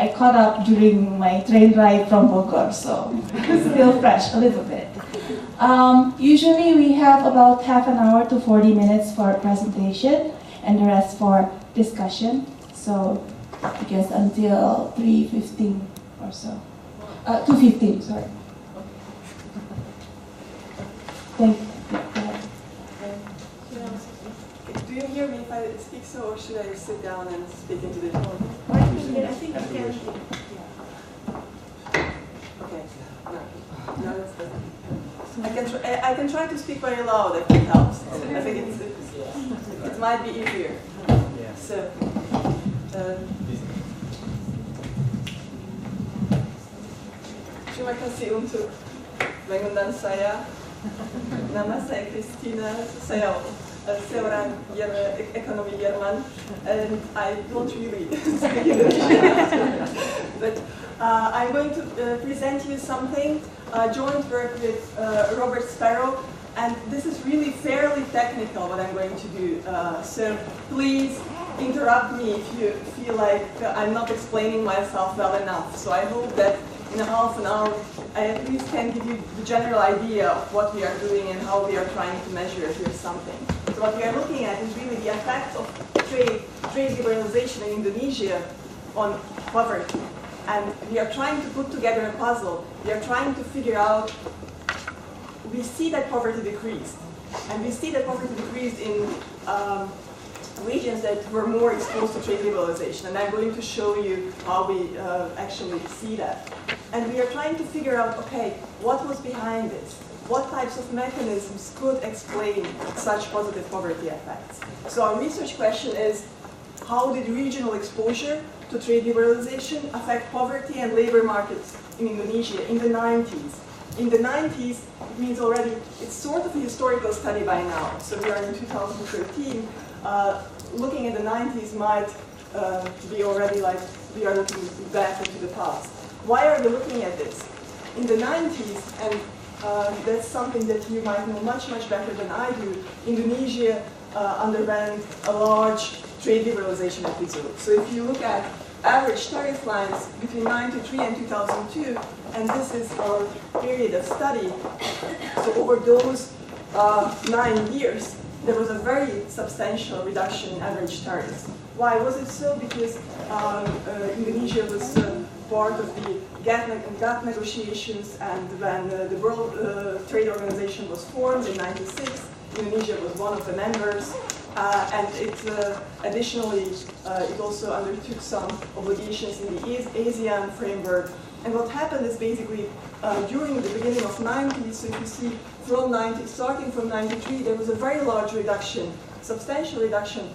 I caught up during my train ride from Bogor, so it's still fresh a little bit. Usually we have about half an hour to 40 minutes for presentation and the rest for discussion. So I guess until 3:15 or so. 2:15, sorry. Thank you. Do you hear me if I speak so, or should I sit down and speak into the phone? I think you can. Okay. No, that's better. I can try to speak very loud if it helps. I think it might be easier. So, terima kasih untuk mengundang saya. Nama saya Kristina. Saya seorang ekonomi Jerman, and I don't really speak Indonesian. But I'm going to present you something, joint work with Robert Sparrow, and this is really fairly technical what I'm going to do. So please interrupt me if you feel like I'm not explaining myself well enough. So I hope that in a half an hour I at least can give you the general idea of what we are doing and how we are trying to measure here something. So what we are looking at is really the effect of trade liberalization in Indonesia on poverty. And we are trying to put together a puzzle. We are trying to figure out, we see that poverty decreased. And we see that poverty decreased in regions that were more exposed to trade liberalization. And I'm going to show you how we actually see that. And we are trying to figure out, okay, what was behind this? What types of mechanisms could explain such positive poverty effects? So our research question is, how did regional exposure to trade liberalization affect poverty and labor markets in Indonesia in the 90s? In the 90s, it means already, it's sort of a historical study by now. So we are in 2013. Looking at the 90s might be already like we are looking back into the past. Why are we looking at this? In the 90s, and that's something that you might know much, much better than I do, Indonesia underwent a large trade liberalization episode. So if you look at average tariff lines between 1993 and 2002, and this is our period of study, so over those 9 years, there was a very substantial reduction in average tariffs. Why was it so? Because Indonesia was part of the GATT negotiations, and when the World Trade Organization was formed in '96, Indonesia was one of the members, and it additionally it also undertook some obligations in the ASEAN framework. And what happened is basically during the beginning of '90s, so if you see starting from '93, there was a very large reduction, substantial reduction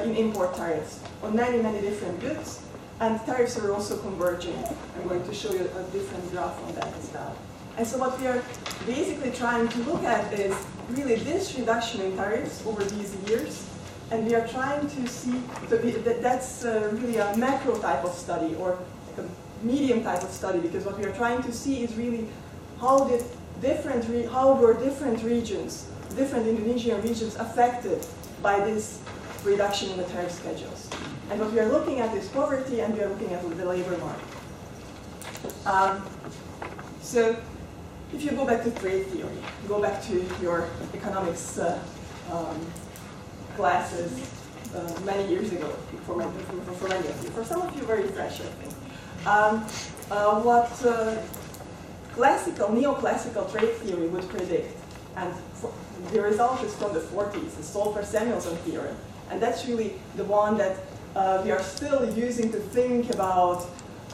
in import tariffs on many, many different goods. And tariffs are also converging. I'm going to show you a different graph on that as well. And so what we are basically trying to look at is really this reduction in tariffs over these years. And we are trying to see, that's really a macro type of study, or a medium type of study, because what we are trying to see is really how were different regions, different Indonesian regions affected by this reduction in the tariff schedules. And what we are looking at is poverty, and we are looking at the labor market. So if you go back to trade theory, go back to your economics classes many years ago, for many of you. For some of you, very fresh, I think. What neoclassical trade theory would predict, and the result is from the 40s, the Stolper-Samuelson theorem. And that's really the one that we are still using to think about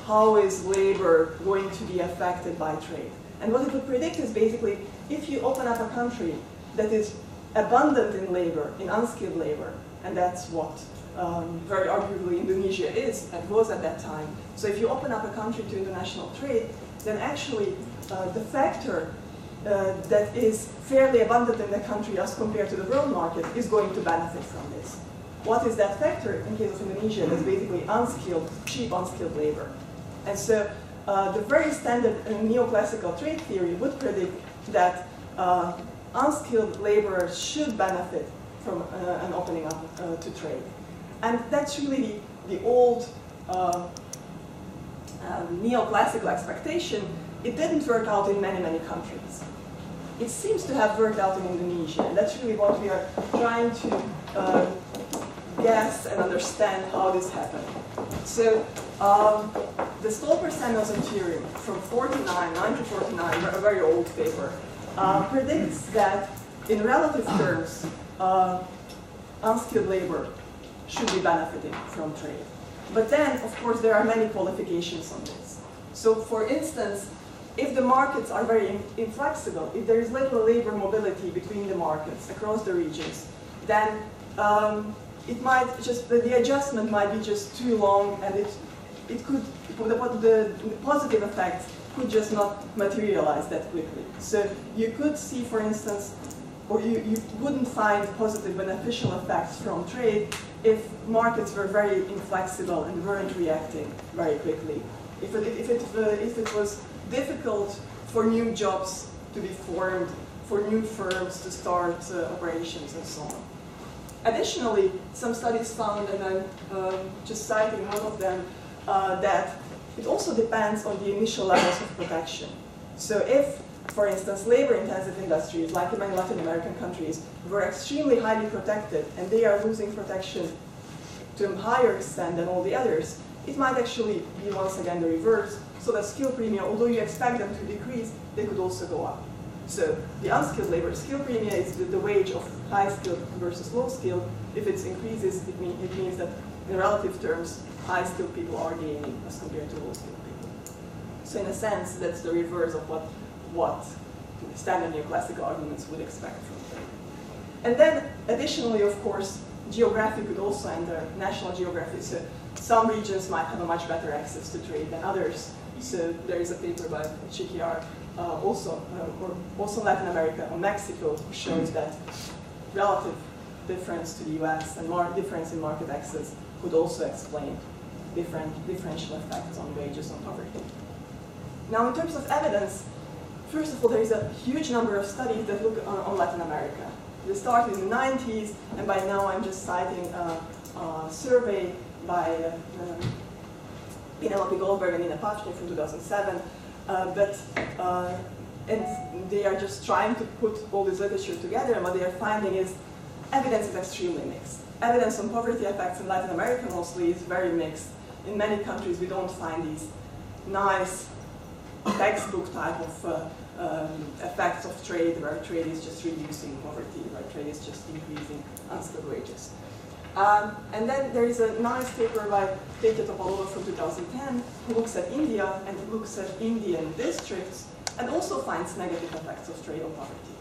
how is labor going to be affected by trade. And what it would predict is basically, if you open up a country that is abundant in labor, in unskilled labor, and that's what very arguably Indonesia is and was at that time. So if you open up a country to international trade, then actually the factor that is fairly abundant in the country as compared to the world market is going to benefit from this. What is that factor in case of Indonesia? That's basically unskilled, cheap unskilled labor. And so the very standard neoclassical trade theory would predict that unskilled laborers should benefit from an opening up to trade. And that's really the old neoclassical expectation, it didn't work out in many, many countries. It seems to have worked out in Indonesia, and that's really what we are trying to guess and understand how this happened. So the Stolper Samuels theory from 1949, a very old paper, predicts that in relative terms, unskilled labor should be benefiting from trade. But then, of course, there are many qualifications on this. So, for instance, if the markets are very inflexible, if there is little labor mobility between the markets across the regions, then it might just, the adjustment might be just too long, and it could, the positive effects could just not materialize that quickly. So you could see, for instance, or you wouldn't find positive beneficial effects from trade if markets were very inflexible and weren't reacting very quickly. If it was difficult for new jobs to be formed, for new firms to start operations and so on. Additionally, some studies found, and I'm just citing one of them, that it also depends on the initial levels of protection. So if, for instance, labor-intensive industries, like in many Latin American countries, were extremely highly protected, and they are losing protection to a higher extent than all the others, it might actually be once again the reverse, so that skill premia, although you expect them to decrease, they could also go up. So the unskilled labor skill premia is the wage of high-skilled versus low-skilled. If it increases, it means that in relative terms, high-skilled people are gaining as compared to low-skilled people. So in a sense, that's the reverse of what standard neoclassical arguments would expect from trade. And then, additionally, of course, geography could also enter, national geography. So some regions might have a much better access to trade than others. So there is a paper by Chiquiar, also Latin America or Mexico, who shows that relative difference to the US and difference in market access could also explain differential effects on wages and poverty. Now, in terms of evidence, first of all, there is a huge number of studies that look on Latin America. They started in the 90s, and by now I'm just citing a survey by Penelope Goldberg and Nina Pavchnik from 2007. And they are just trying to put all this literature together, and what they are finding is evidence is extremely mixed. Evidence on poverty effects in Latin America mostly is very mixed. In many countries, we don't find these nice textbook type of effects of trade, where trade is just reducing poverty, where trade is just increasing unskilled wages. And then there is a nice paper by Tetya Topalova from 2010 who looks at India and looks at Indian districts and also finds negative effects of trade on poverty.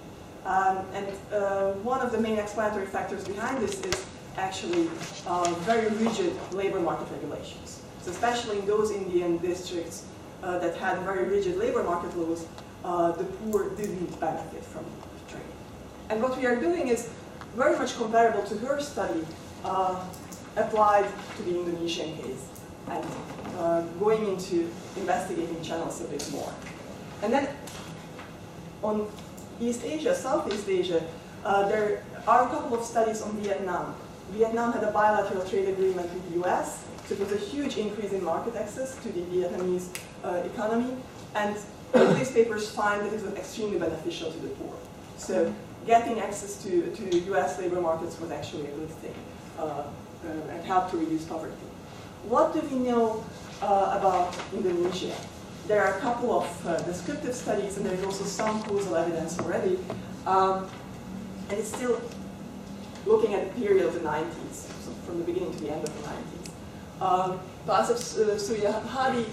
One of the main explanatory factors behind this is actually very rigid labor market regulations. So especially in those Indian districts that had very rigid labor market laws, the poor didn't benefit from trade. And what we are doing is very much comparable to her study applied to the Indonesian case and going into investigating channels a bit more. And then on East Asia, Southeast Asia, there are a couple of studies on Vietnam. Vietnam had a bilateral trade agreement with the US, so it was a huge increase in market access to the Vietnamese economy, and these papers find that it was extremely beneficial to the poor. So getting access to US labor markets was actually a good thing and helped to reduce poverty. What do we know about Indonesia? There are a couple of descriptive studies, and there's also some causal evidence already. And it's still looking at the period of the 90s, so from the beginning to the end of the 90s. Pasov Suryahadi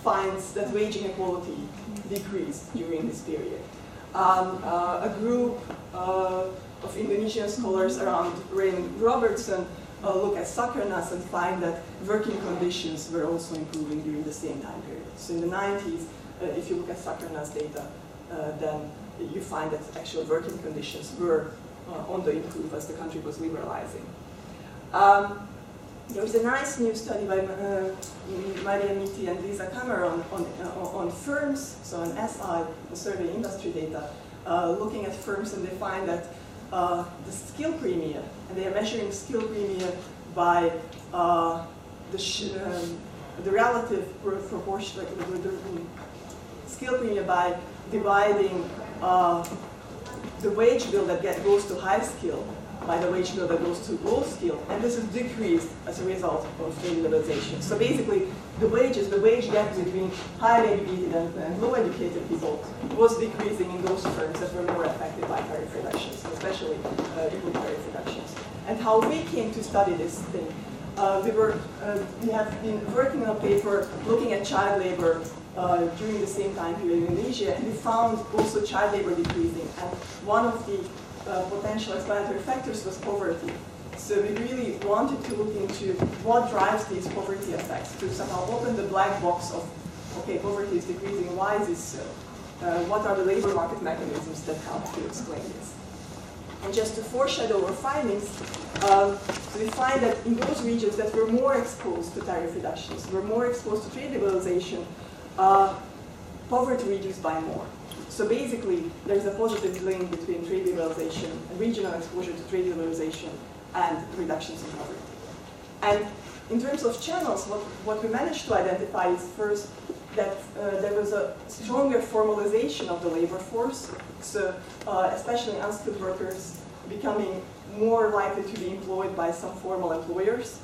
finds that wage inequality decreased during this period. A group of Indonesian scholars around Raymond Robertson look at Sakernas and find that working conditions were also improving during the same time period. So in the 90s, if you look at Sakernas data, then you find that actual working conditions were on the improve as the country was liberalizing. There was a nice new study by Maria Miti and Lisa Cameron on firms, so on SI, the survey industry data, looking at firms, and they find that the skill premium, and they are measuring skill premium by the relative proportion, the skill premium by dividing the wage bill that goes to high skill by the wage bill that goes to low skill, and this is decreased as a result of liberalization. So basically, the wage gap between highly educated and low educated people was decreasing in those firms that were more affected by tariff reductions, especially input tariff reductions. And how we came to study this thing, we have been working on a paper looking at child labor during the same time period in Indonesia, and we found also child labor decreasing. And one of the potential explanatory factors was poverty. So we really wanted to look into what drives these poverty effects, to somehow open the black box of, okay, poverty is decreasing, why is this so? What are the labor market mechanisms that help to explain this? And just to foreshadow our findings, so we find that in those regions that were more exposed to tariff reductions, were more exposed to trade liberalization, poverty reduced by more. So basically, there's a positive link between trade liberalization and regional exposure to trade liberalization and reductions in poverty. And in terms of channels, what we managed to identify is first that there was a stronger formalization of the labor force, so especially unskilled workers becoming more likely to be employed by some formal employers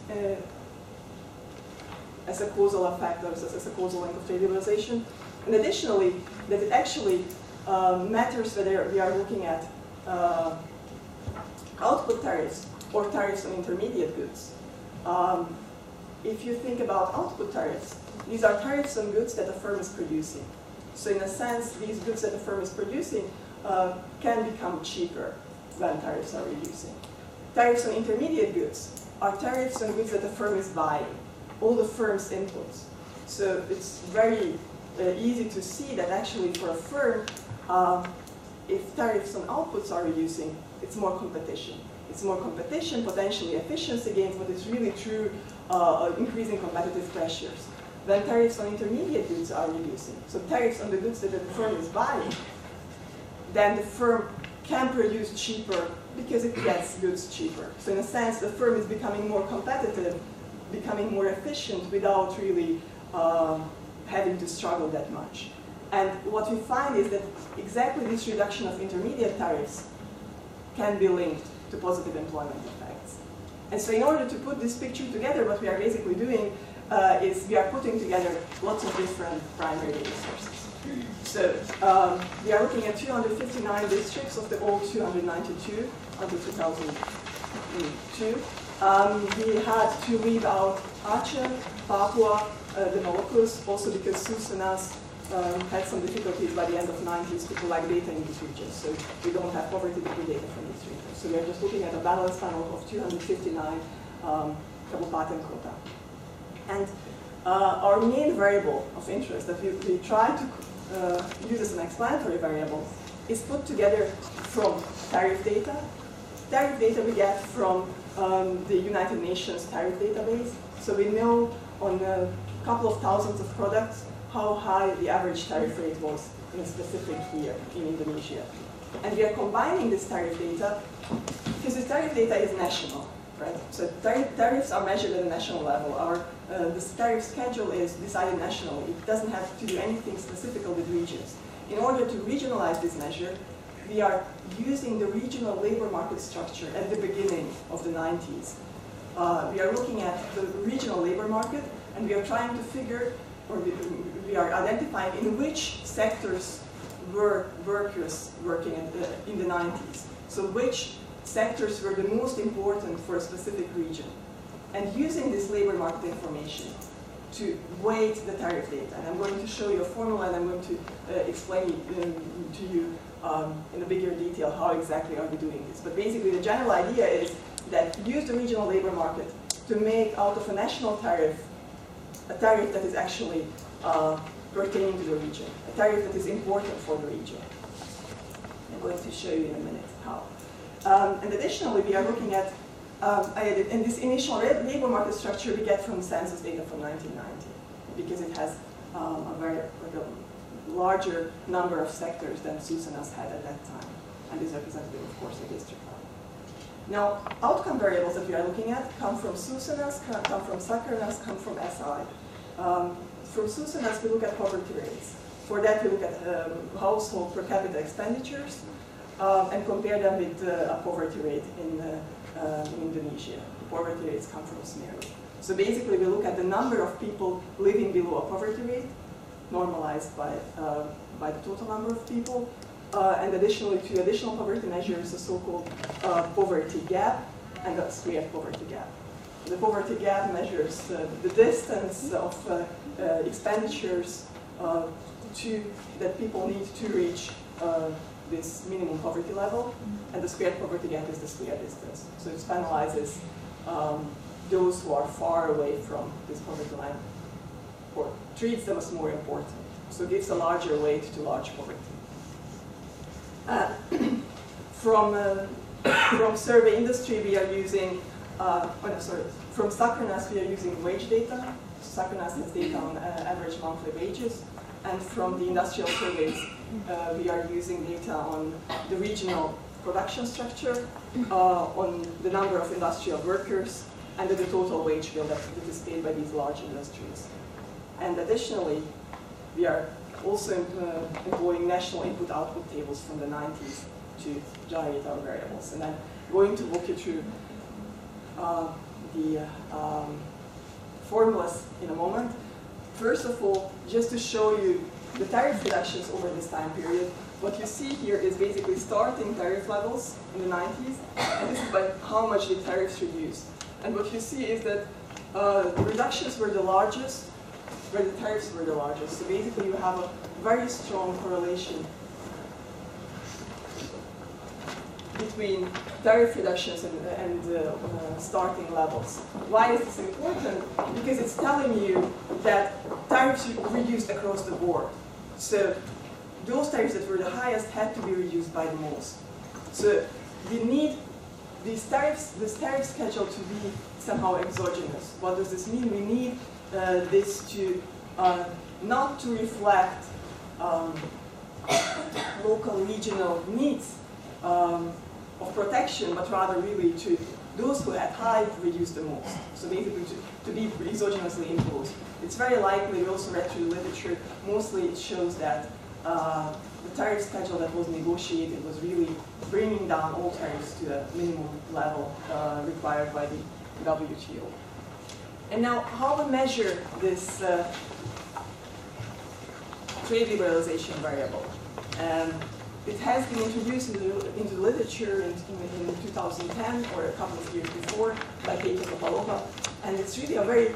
as a causal effect, or as a causal link of trade liberalization. And additionally, that it actually matters whether we are looking at output tariffs or tariffs on intermediate goods. If you think about output tariffs, these are tariffs on goods that a firm is producing. So in a sense, these goods that a firm is producing can become cheaper when tariffs are reducing. Tariffs on intermediate goods are tariffs on goods that the firm is buying, all the firm's inputs. So it's very easy to see that actually for a firm, if tariffs on outputs are reducing, it's more competition. It's more competition, potentially efficiency gains, but it's really true increasing competitive pressures. When tariffs on intermediate goods are reducing, so tariffs on the goods that the firm is buying, then the firm can produce cheaper because it gets goods cheaper. So in a sense, the firm is becoming more competitive, becoming more efficient without really having to struggle that much. And what we find is that exactly this reduction of intermediate tariffs can be linked to positive employment effects. And so in order to put this picture together, what we are basically doing is we are putting together lots of different primary data sources. So we are looking at 259 districts of the old 292 until 2002. We had to leave out Aceh, Papua, the Moluccas, also because Susanas had some difficulties by the end of the 90s to collect data in these regions. So we don't have poverty data from these regions. So we are just looking at a balance panel of 259 Kabupaten and Kota. And our main variable of interest that we try to use as an explanatory variable is put together from tariff data. Tariff data we get from the United Nations tariff database. So we know on a couple of thousands of products how high the average tariff rate was in a specific year in Indonesia. And we are combining this tariff data because this tariff data is national, right? So tariffs are measured at a national level. This tariff schedule is decided nationally. It doesn't have to do anything specific with regions. In order to regionalize this measure, we are using the regional labor market structure at the beginning of the 90s. We are looking at the regional labor market, and we are trying to figure, or we are identifying in which sectors were workers working in the 90s. So which sectors were the most important for a specific region. And using this labor market information to weight the tariff data. And I'm going to show you a formula, and I'm going to explain to you in a bigger detail how exactly are we doing this. But basically the general idea is that use the regional labor market to make out of a national tariff a tariff that is actually pertaining to the region, a tariff that is important for the region. I'm going to show you in a minute how. And additionally, we are looking at, in this initial labor market structure we get from census data from 1990, because it has a very larger number of sectors than Susanas had at that time, and is representative, of course, of district level. Now, outcome variables that we are looking at come from Susanas, come from Sakarnas, come from SI. From sustenance, we look at poverty rates. For that, we look at household per capita expenditures and compare them with a poverty rate in Indonesia. The poverty rates come from Semeru. So basically, we look at the number of people living below a poverty rate, normalized by the total number of people, and additionally, two additional poverty measures, the so-called poverty gap and the squared poverty gap. The poverty gap measures the distance of expenditures that people need to reach this minimum poverty level, and the squared poverty gap is the square distance. So it penalizes those who are far away from this poverty line, or treats them as more important. So it gives a larger weight to large poverty. From survey industry, we are using, from Sacrinas, we are using wage data. Sacrinas has data on average monthly wages. And from the industrial surveys, we are using data on the regional production structure, on the number of industrial workers, and the total wage bill that is paid by these large industries. And additionally, we are also employing national input-output tables from the 90s to generate our variables. And I'm going to walk you through the formulas in a moment. First of all, just to show you the tariff reductions over this time period, what you see here is basically starting tariff levels in the 90s, and this is by how much the tariffs reduced. And what you see is that the reductions were the largest, where the tariffs were the largest. So basically you have a very strong correlation between tariff reductions and starting levels. Why is this important? Because it's telling you that tariffs reduced across the board. So those tariffs that were the highest had to be reduced by the most. So we need this tariff schedule to be somehow exogenous. What does this mean? We need this to not to reflect local regional needs of protection, but rather really to those who had high reduce the most. So basically to be exogenously imposed. It's very likely, we also read through the literature, mostly it shows that the tariff schedule that was negotiated was really bringing down all tariffs to a minimum level required by the WTO. And now, how we measure this trade liberalization variable? It has been introduced into the literature in 2010 or a couple of years before by Kate Topalova, and it's really a very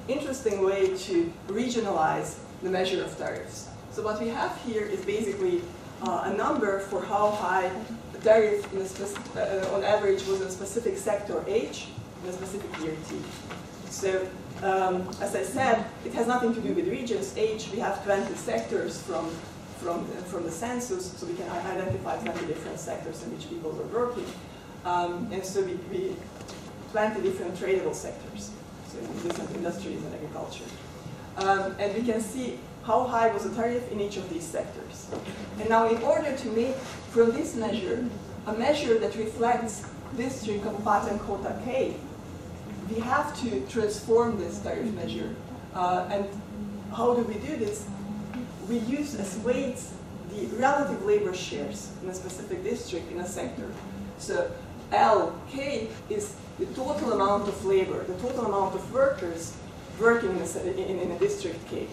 interesting way to regionalize the measure of tariffs. So what we have here is basically a number for how high the tariff in on average was in a specific sector H in a specific year T. So as I said, it has nothing to do with regions H. We have 20 sectors from the census, so we can identify 20 different sectors in which people were working. And so we 20 different tradable sectors, so different industries and agriculture. And we can see how high was the tariff in each of these sectors. And now in order to make from this measure a measure that reflects district of patent quota K, we have to transform this tariff measure. And how do we do this? We use as weights the relative labor shares in a specific district, in a sector. So LK is the total amount of labor, the total amount of workers working in a district K.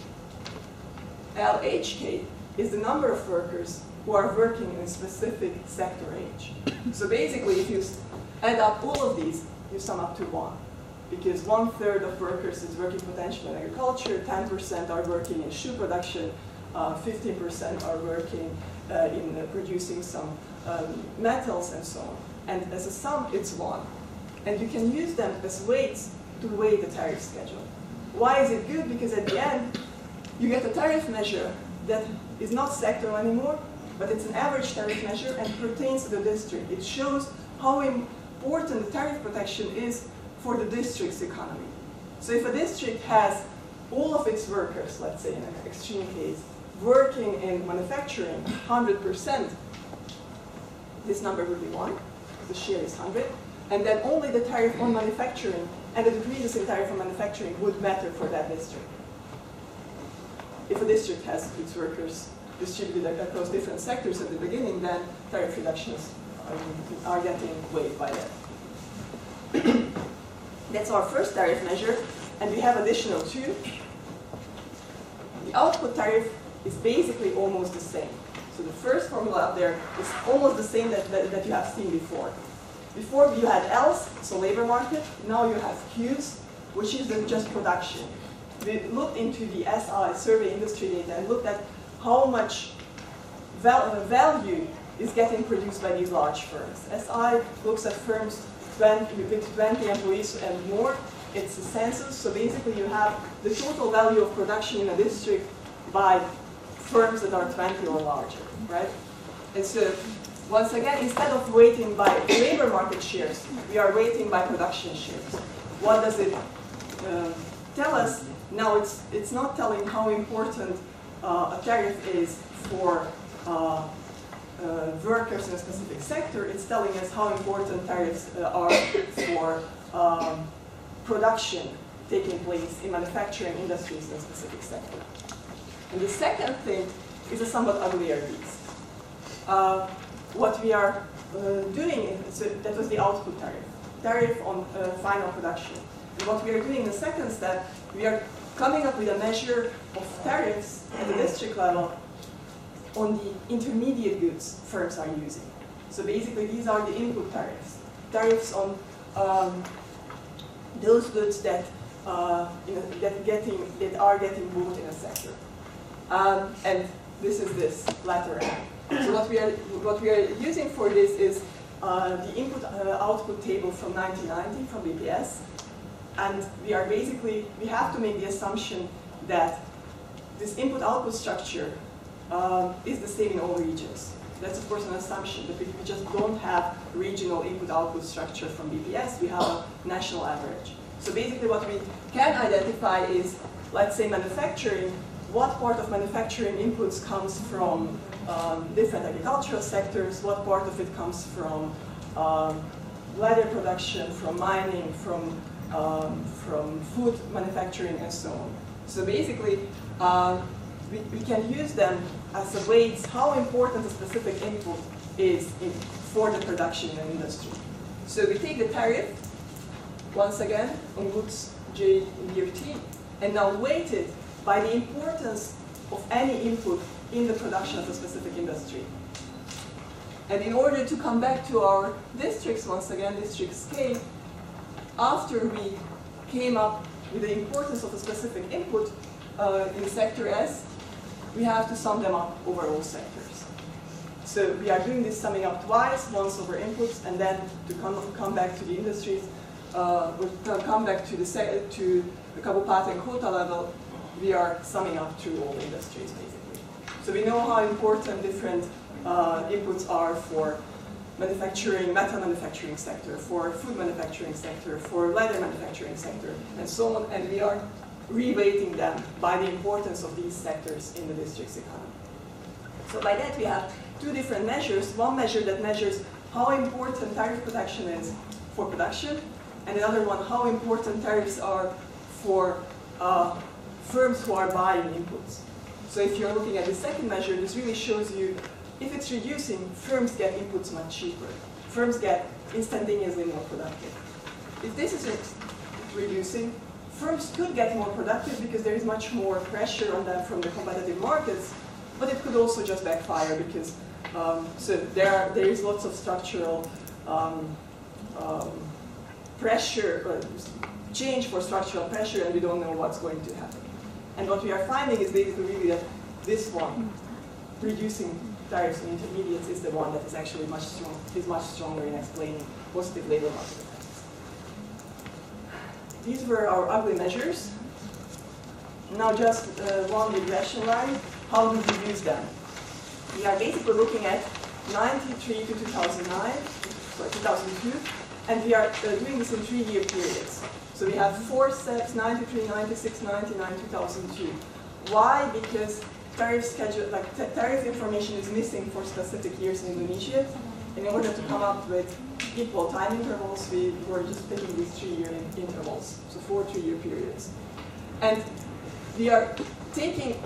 LHK is the number of workers who are working in a specific sector H. So basically, if you add up all of these, you sum up to 1. Because 1/3 of workers is working potentially in agriculture, 10% are working in shoe production, 15% are working in producing some metals and so on. And as a sum, it's 1. And you can use them as weights to weigh the tariff schedule. Why is it good? Because at the end, you get a tariff measure that is not sectoral anymore, but it's an average tariff measure and pertains to the district. It shows how important the tariff protection is for the district's economy. So if a district has all of its workers, let's say in an extreme case, working in manufacturing 100%, this number would be 1, the share is 100, and then only the tariff on manufacturing and the decreases in tariff for manufacturing would matter for that district. If a district has its workers distributed across different sectors at the beginning, then tariff reductions are getting weighed by that. That's our first tariff measure, and we have additional two. The output tariff is basically almost the same. So the first formula up there is almost the same that you have seen before. Before you had Ls, so labor market, now you have Qs, which is just production. We looked into the SI survey industry data and looked at how much value is getting produced by these large firms. SI looks at firms with 20 employees and more. It's a census, so basically you have the total value of production in a district by firms that are 20 or larger, right? And so, once again, instead of weighting by labor market shares, we are weighting by production shares. What does it tell us? Now, it's not telling how important a tariff is for workers in a specific sector. It's telling us how important tariffs are for production taking place in manufacturing industries in a specific sector. And the second thing is a somewhat uglier beast. What we are doing, that was the output tariff on final production. And what we are doing in the second step, we are coming up with a measure of tariffs at the district level on the intermediate goods firms are using. So basically, these are the input tariffs. Tariffs on those goods that are getting bought in a sector. And this is this latter end. So what we are using for this is the input-output table from 1990 from BPS. And we have to make the assumption that this input-output structure is the same in all regions. That's of course an assumption, but we just don't have regional input-output structure from BPS. We have a national average. So basically what we can identify is, let's say manufacturing, what part of manufacturing inputs comes from different agricultural sectors, what part of it comes from leather production, from mining, from food manufacturing, and so on. So basically, we can use them as a weights how important a specific input is for the production in an industry. So we take the tariff, once again, on goods J near T, and now weight it by the importance of any input in the production of a specific industry. And in order to come back to our districts, once again, district scale, after we came up with the importance of a specific input in sector S, we have to sum them up over all sectors. So we are doing this summing up twice, once over inputs, and then to come back to the industries, we'll come back to the Kabupaten and quota level, we are summing up through all industries, basically. So we know how important different inputs are for manufacturing, metal manufacturing sector, for food manufacturing sector, for leather manufacturing sector, and so on, and we are reweighting them by the importance of these sectors in the district's economy. So by that we have two different measures. One measure that measures how important tariff protection is for production, and another one how important tariffs are for firms who are buying inputs. So if you're looking at the second measure, this really shows you if it's reducing, firms get inputs much cheaper. Firms get instantaneously more productive. If this is reducing, firms could get more productive because there is much more pressure on them from the competitive markets, but it could also just backfire because so there is lots of structural pressure, change for structural pressure, and we don't know what's going to happen. And what we are finding is basically really that this one, reducing tariffs on intermediates, is the one that is actually much stronger in explaining positive labor market effects. These were our ugly measures. Now just one regression line. How did we use them? We are basically looking at 93 to 2009, sorry, 2002, and we are doing this in 3-year periods. So we have 4 steps, 93, 96, 99, 2002. Why? Because tariff schedule, tariff information is missing for specific years in Indonesia. And in order to come up with equal time intervals, we were just picking these 3-year intervals, so 4 3-year periods. And we are taking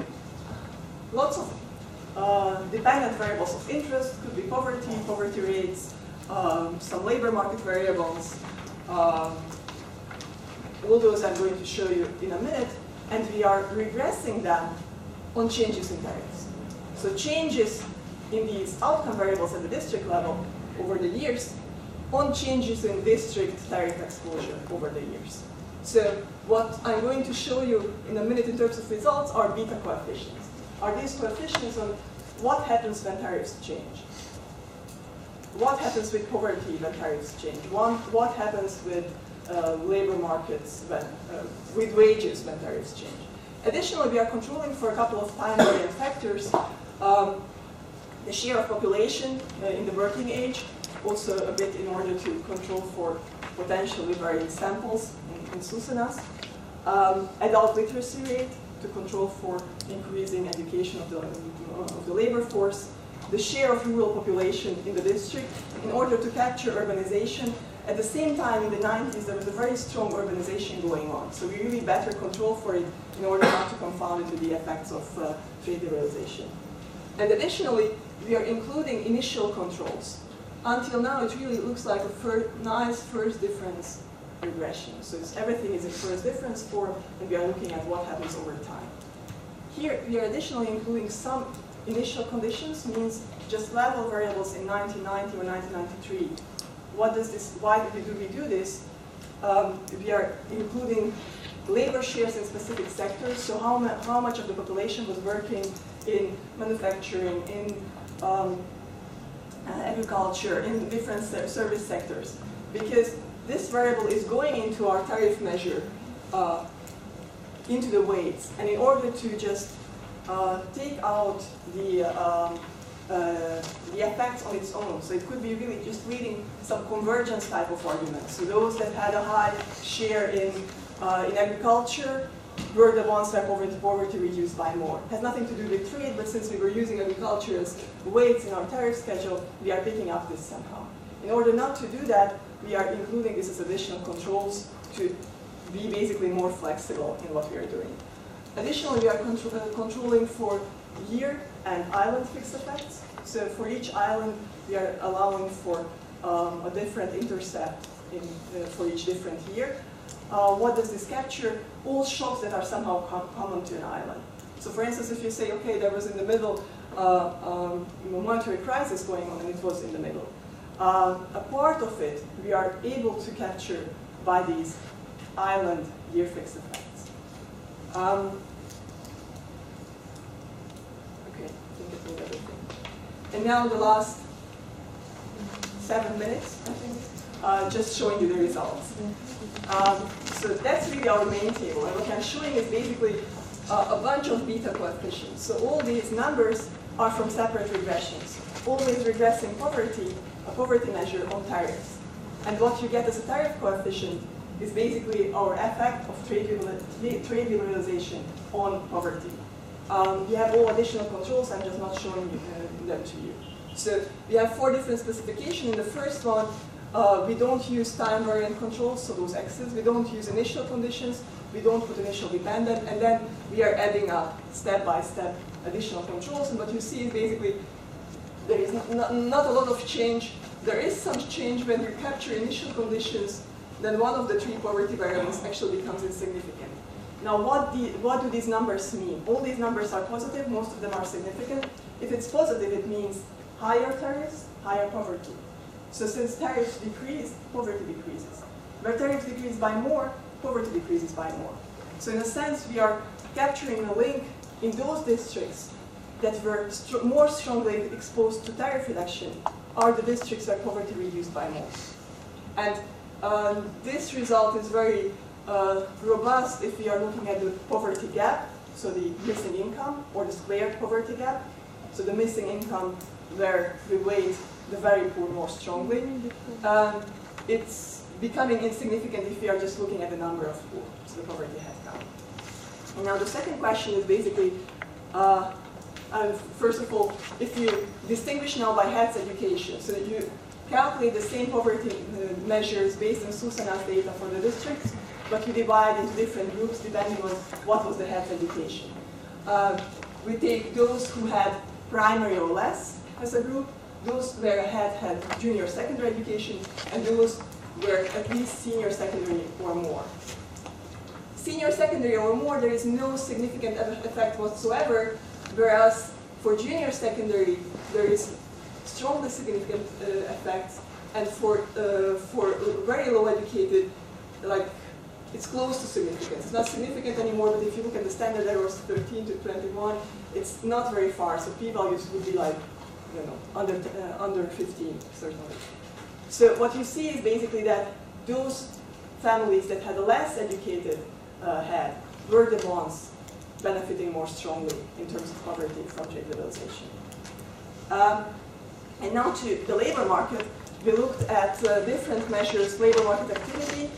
lots of dependent variables of interest, could be poverty, poverty rates, some labor market variables, all those I'm going to show you in a minute, and we are regressing them on changes in tariffs. So changes in these outcome variables at the district level over the years on changes in district tariff exposure over the years. So what I'm going to show you in a minute in terms of results are beta coefficients. Are these coefficients on what happens when tariffs change? What happens with poverty when tariffs change? What happens with labor markets, with wages when tariffs change? Additionally, we are controlling for a couple of time-variant factors. The share of population in the working age, also a bit in order to control for potentially varying samples in Susanas. Adult literacy rate, to control for increasing education of the labor force. The share of rural population in the district in order to capture urbanization. At the same time, in the 90s, there was a very strong urbanization going on. So we really better control for it in order not to confound it with the effects of trade liberalization. And additionally, we are including initial controls. Until now, it really looks like a nice first difference regression. So everything is in first difference form, and we are looking at what happens over time. Here, we are additionally including some initial conditions, means just level variables in 1990 or 1993. What does this, why do we do this? We are including labor shares in specific sectors, so how much of the population was working in manufacturing, in agriculture, in different service sectors. Because this variable is going into our tariff measure, into the weights, and in order to just take out the effects on its own. So it could be really just reading some convergence type of arguments. So those that had a high share in agriculture were the ones that poverty reduced by more. It has nothing to do with trade, but since we were using agriculture as weights in our tariff schedule, we are picking up this somehow. In order not to do that, we are including this as additional controls to be basically more flexible in what we are doing. Additionally, we are controlling for year and island fixed effects. So for each island, we are allowing for a different intercept for each different year. What does this capture? All shocks that are somehow common to an island. So for instance, if you say, okay, there was in the middle monetary crisis going on, and it was in the middle. A part of it, we are able to capture by these island year fixed effects. Okay, I think I think everything. And now the last 7 minutes, I think, just showing you the results. So that's really our main table. And what I'm showing is basically a bunch of beta coefficients. So all these numbers are from separate regressions. Always regressing poverty, a poverty measure on tariffs. And what you get as a tariff coefficient is basically our effect of trade liberalization on poverty. We have all additional controls, I'm just not showing them to you. So we have 4 different specifications. In the first one, we don't use time variant controls, so those X's. We don't use initial conditions. We don't put initial dependent. And then we are adding up step by step additional controls. And what you see is basically there is not a lot of change. There is some change when you capture initial conditions. Then one of the 3 poverty variables actually becomes insignificant. Now, what do these numbers mean? All these numbers are positive. Most of them are significant. If it's positive, it means higher tariffs, higher poverty. So since tariffs decrease, poverty decreases. Where tariffs decrease by more, poverty decreases by more. So in a sense, we are capturing a link in those districts that were more strongly exposed to tariff reduction are the districts where poverty reduced by more. And this result is very robust if we are looking at the poverty gap, so the missing income, or the squared poverty gap. So the missing income where we weight the very poor more strongly. It's becoming insignificant if we are just looking at the number of poor, so the poverty headcount. And now the second question is basically, first of all, if you distinguish now by heads education, so that calculate the same poverty measures based on Susanna's data for the districts, but you divide into different groups depending on what was the head's education. We take those who had primary or less as a group, those where a head had junior secondary education, and those were at least senior secondary or more. Senior secondary or more, there is no significant effect whatsoever, whereas for junior secondary, there is strongly significant effects, and for very low educated, like, it's close to significant. It's not significant anymore, but if you look at the standard errors 13 to 21, it's not very far. So p-values would be like, you know, under 15, certainly. So what you see is basically that those families that had a less educated head were the ones benefiting more strongly in terms of poverty from trade liberalization. And now to the labor market, we looked at different measures: labor market activity,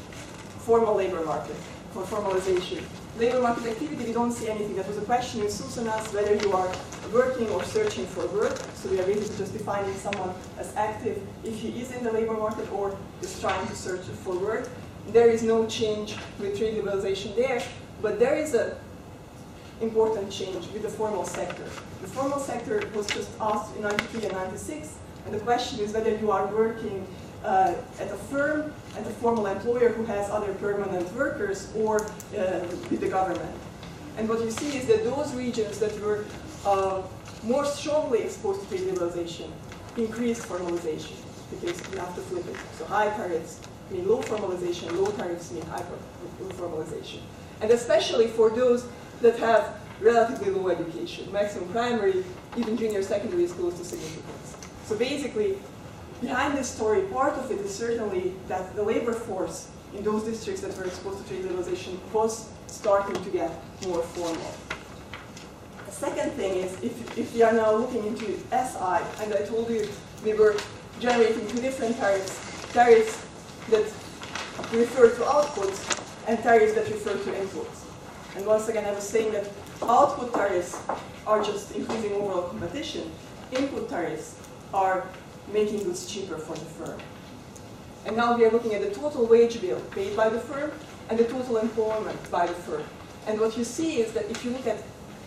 formal labor market, for formalization. Labor market activity, we don't see anything. That was a question in Susanna's, whether you are working or searching for work. So we are basically just defining someone as active if he is in the labor market or is trying to search for work. There is no change with trade liberalization there, but there is an important change with the formal sector. The formal sector was just asked in 93 and 96, and the question is whether you are working at a firm, at a formal employer who has other permanent workers, or with the government. And what you see is that those regions that were more strongly exposed to trade liberalization increased formalization, because you have to flip it. So high tariffs mean low formalization, low tariffs mean high formalization. And especially for those that have relatively low education, maximum primary, even junior secondary is close to significance. So basically, behind this story, part of it is certainly that the labor force in those districts that were exposed to trade liberalization was starting to get more formal. The second thing is, if we are now looking into SI, and I told you we were generating two different tariffs that refer to outputs and tariffs that refer to inputs. And once again, I was saying that output tariffs are just increasing overall competition. Input tariffs are making goods cheaper for the firm. And now we are looking at the total wage bill paid by the firm and the total employment by the firm. And what you see is that if you look at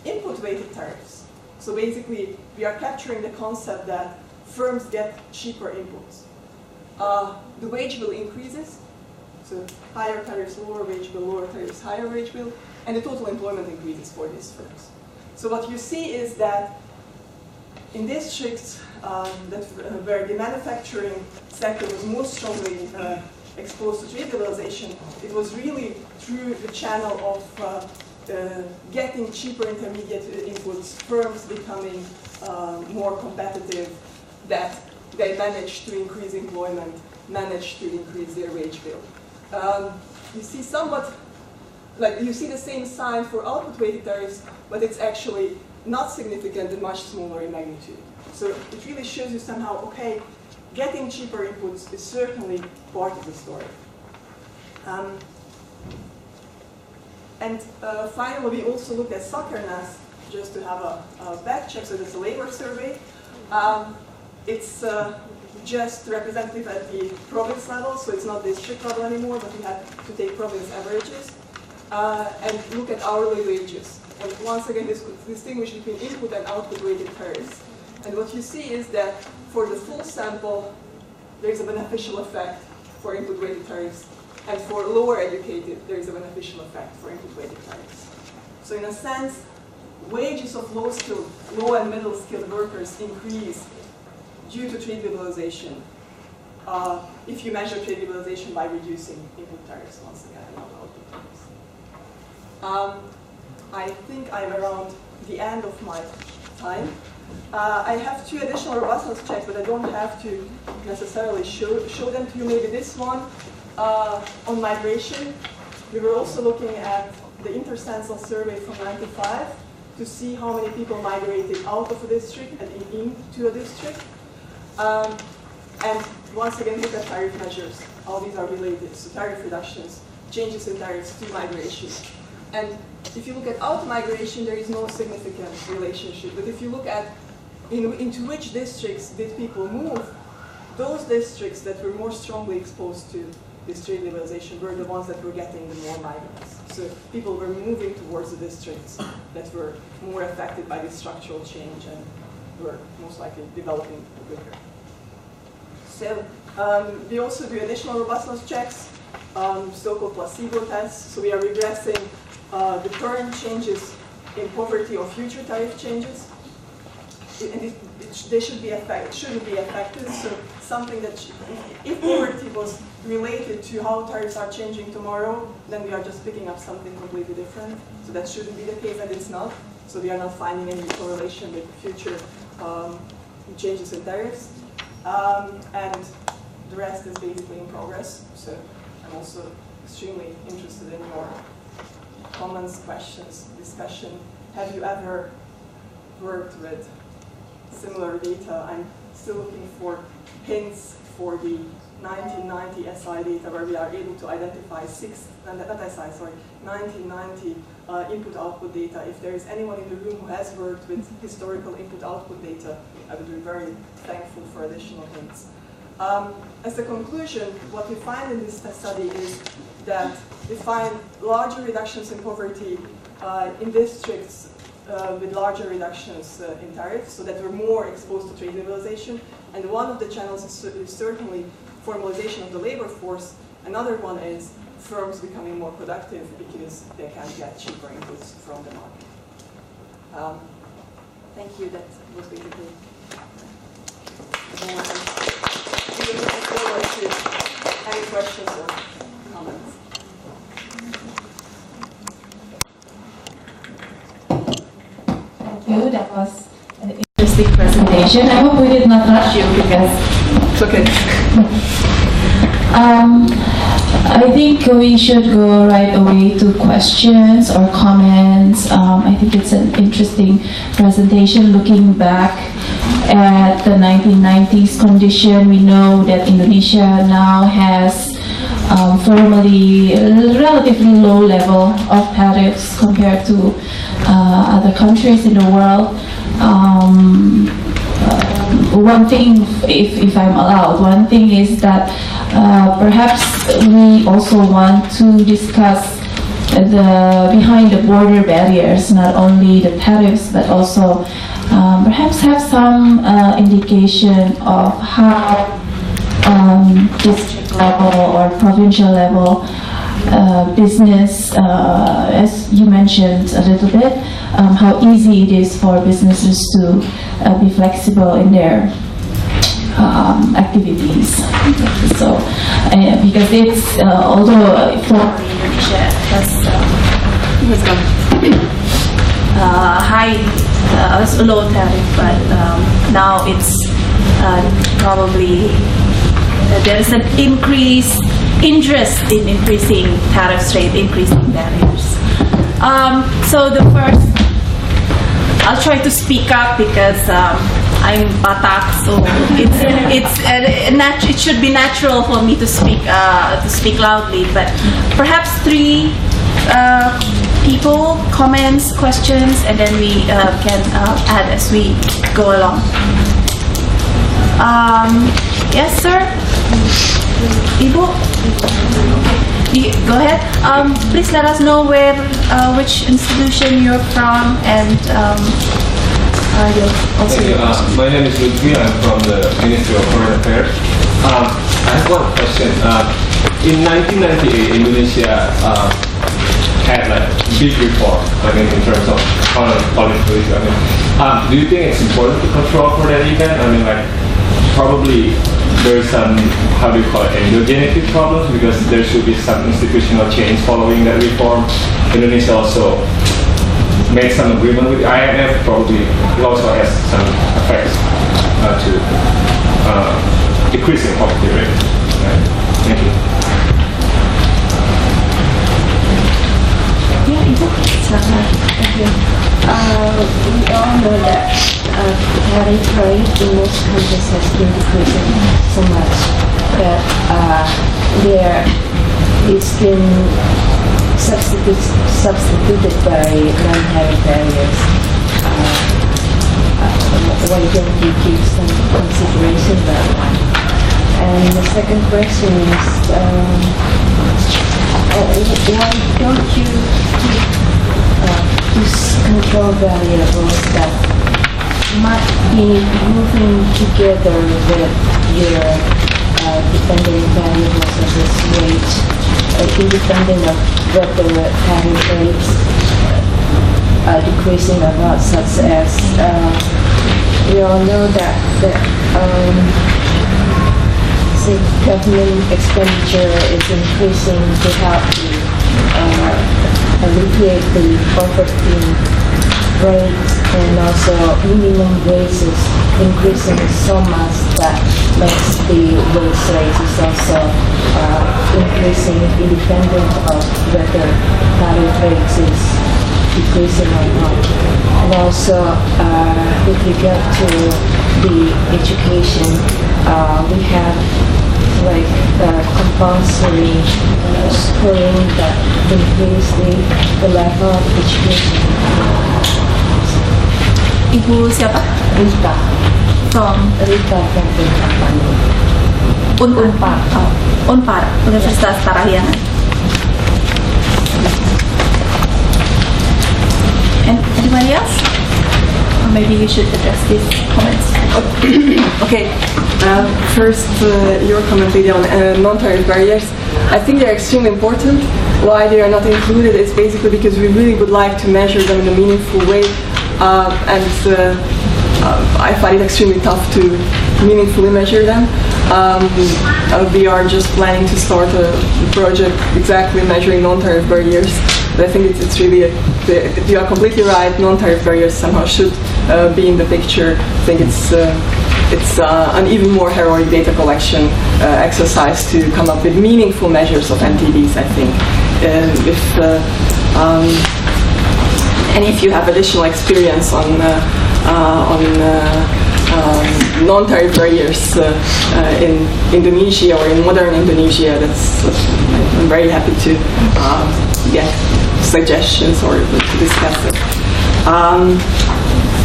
input-weighted tariffs, so basically we are capturing the concept that firms get cheaper inputs. The wage bill increases, so higher tariffs, lower wage bill, lower tariffs, higher wage bill, and the total employment increases for these firms. So what you see is that in districts where the manufacturing sector was most strongly exposed to trade liberalization, it was really through the channel of getting cheaper intermediate inputs, firms becoming more competitive, that they managed to increase employment, managed to increase their wage bill. You see somewhat, like you see the same sign for output-weighted tariffs, but it's actually not significant and much smaller in magnitude. So it really shows you somehow, okay, getting cheaper inputs is certainly part of the story. Finally, we also looked at succerness, just to have a back check, so that's a labor survey. It's just representative at the province level, so it's not district level anymore, but we had to take province averages and look at hourly wages. And once again, distinguish between input and output weighted tariffs. And what you see is that for the full sample, there is a beneficial effect for input weighted tariffs, and for lower educated, there is a beneficial effect for input weighted tariffs. So in a sense, wages of low-skilled, low and middle-skilled workers increase due to trade liberalization if you measure trade liberalization by reducing input tariffs once again, and not output tariffs. I think I'm around the end of my time. I have two additional robustness checks, but I don't have to necessarily show them to you. Maybe this one on migration. We were also looking at the intercensal survey from '95 to see how many people migrated out of a district and into a district. And once again, look at tariff measures. All these are related. So tariff reductions, changes in tariffs to migration. And if you look at out-migration, there is no significant relationship. But if you look at into which districts did people move, those districts that were more strongly exposed to this trade liberalization were the ones that were getting the more migrants. So people were moving towards the districts that were more affected by this structural change and were most likely developing quicker. So we also do additional robustness checks, so-called placebo tests. So we are regressing the current changes in poverty or future tariff changes. And they should be shouldn't be affected. So something that, if poverty was related to how tariffs are changing tomorrow, then we are just picking up something completely different. So that shouldn't be the case, and it's not. So we are not finding any correlation with future changes in tariffs. And the rest is basically in progress. So I'm also extremely interested in your comments, questions, discussion. Have you ever worked with similar data? I'm still looking for hints for the 1990 SI data, where we are able to identify 1990 input-output data. If there is anyone in the room who has worked with historical input-output data, I would be very thankful for additional hints. As a conclusion, what we find in this study is that we find larger reductions in poverty in districts with larger reductions in tariffs, so that we're more exposed to trade liberalization. And one of the channels is certainly formalization of the labor force. Another one is firms becoming more productive because they can get cheaper inputs from the market. Thank you. That was basically looking forward to any questions or comments. Thank you. That was an interesting presentation. I hope we did not rush you because It's okay. I think we should go right away to questions or comments. I think it's an interesting presentation looking back at the 1990s condition. We know that Indonesia now has formally a relatively low level of tariffs compared to other countries in the world. One thing, if I'm allowed, one thing is that perhaps we also want to discuss the behind the border barriers, not only the tariffs, but also perhaps have some indication of how district level or provincial level business, as you mentioned a little bit, how easy it is for businesses to be flexible in their activities. So, because it's, although for Indonesia has high, low tariff, but now it's probably there's an increased interest in increasing tariff rate, increasing barriers. So the first, I'll try to speak up because I'm Batak, so it should be natural for me to speak loudly. But perhaps three people, comments, questions, and then we can add as we go along. Yes, sir. Ibu, go ahead. Please let us know which institution you're from, and also my name is Lutfi. I'm from the Ministry of Foreign Affairs. I have one question. In 1998, Indonesia had like big reform. I mean, in terms of policy. I mean, do you think it's important to control for that event? I mean, like probably there's some, how do you call it, endogeneity problems, because there should be some institutional change following that reform. Indonesia also made some agreement with the IMF. Probably it also has some effects to decreasing poverty rate. Right. Thank you. Thank you. We all know that tariff rate in most countries has been decreasing so much that there it's been substituted by non-tariff barriers. Why don't you give some consideration about that? And the second question is, why don't you use control variables that might be moving together with your dependent variables as a rate, independent of whether tariff rates are decreasing or not, such as we all know that say government expenditure is increasing to help to alleviate the poverty rates, and also minimum wage is increasing so much that makes the wage rate is also increasing independent of whether tariff rates is decreasing or not. And also with regard to the education, we have like compulsory schooling that increase the level of education. Ibu siapa? Rita From from Unpar. Unpar, Universitas Parahyangan. And anybody else? Or maybe you should address these comments. Okay, first your comment, Lydia, on non-tariff barriers. I think they're extremely important. Why they are not included is basically because we really would like to measure them in a meaningful way, and I find it extremely tough to meaningfully measure them. We are just planning to start a project exactly measuring non-tariff barriers. But I think it's really, you are completely right, non-tariff barriers somehow should be in the picture. I think it's an even more heroic data collection exercise to come up with meaningful measures of NTBs, I think. And if you have additional experience on non-tariff barriers in Indonesia or in modern Indonesia, I'm very happy to get suggestions or to discuss it.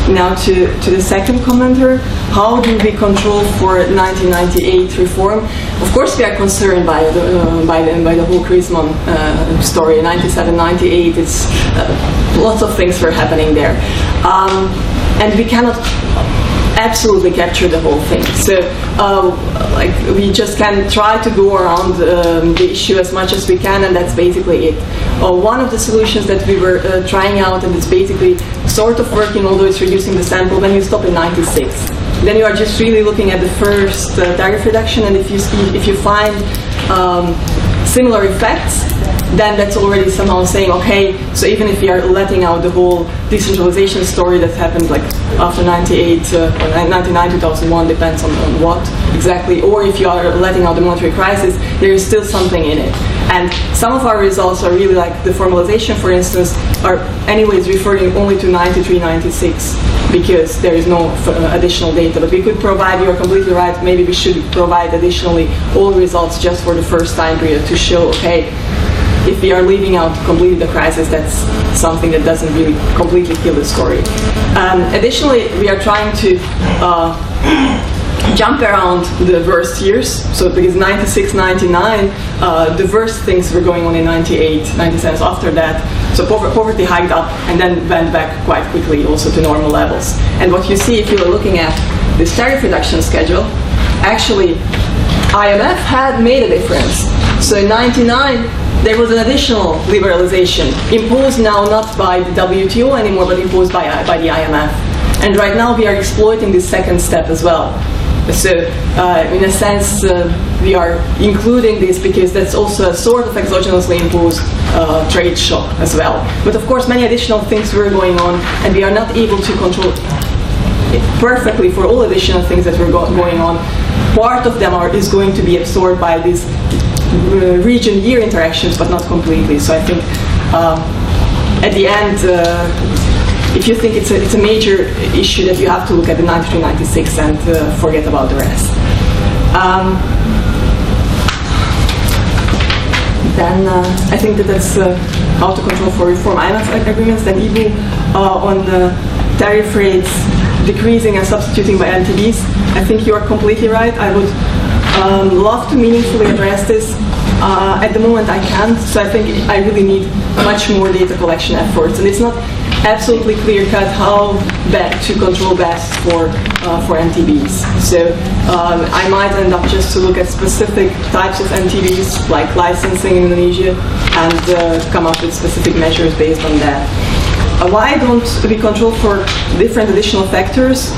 Now to the second commenter, how do we control for 1998 reform? Of course we are concerned by the whole Krisman story. 97, 98, it's lots of things were happening there. And we cannot absolutely capture the whole thing. So like we just can try to go around the issue as much as we can, and that's basically it. One of the solutions that we were trying out, and it's basically sort of working, although it's reducing the sample, when you stop in 96. Then you are just really looking at the first tariff reduction, and if you find similar effects, then that's already somehow saying, okay, so even if we are letting out the whole decentralization story that happened like after 98 or 99, 2001, depends on what exactly, or if you are letting out the monetary crisis, there is still something in it. And some of our results are really like the formalization, for instance, are anyways referring only to 93, 96, because there is no additional data. But we could provide, you are completely right, maybe we should provide additionally all results just for the first time period to show, okay, if we are leaving out completely the crisis, that's something that doesn't really completely kill the story. Additionally, we are trying to jump around the worst years. So because 96, 99, the worst things were going on in 98, 97. So after that, so poverty hiked up and then went back quite quickly also to normal levels. And what you see if you are looking at this tariff reduction schedule, actually IMF had made a difference. So in 99, there was an additional liberalization imposed now not by the WTO anymore, but imposed by the IMF. And right now we are exploiting this second step as well. So in a sense, we are including this because that's also a sort of exogenously imposed trade shock as well. But of course, many additional things were going on, and we are not able to control it perfectly for all additional things that were going on. Part of them is going to be absorbed by these region-year interactions, but not completely. So I think at the end, if you think it's a major issue, that you have to look at the 93, 96 and forget about the rest. Then I think that's how to control for reform IMF agreements. Then even on the tariff rates decreasing and substituting by NTBs, I think you are completely right. I would love to meaningfully address this. At the moment I can't, so I think I really need much more data collection efforts, and it's not absolutely clear-cut how to control best for NTBs. So I might end up just to look at specific types of NTBs, like licensing in Indonesia, and come up with specific measures based on that. Why don't we control for different additional factors?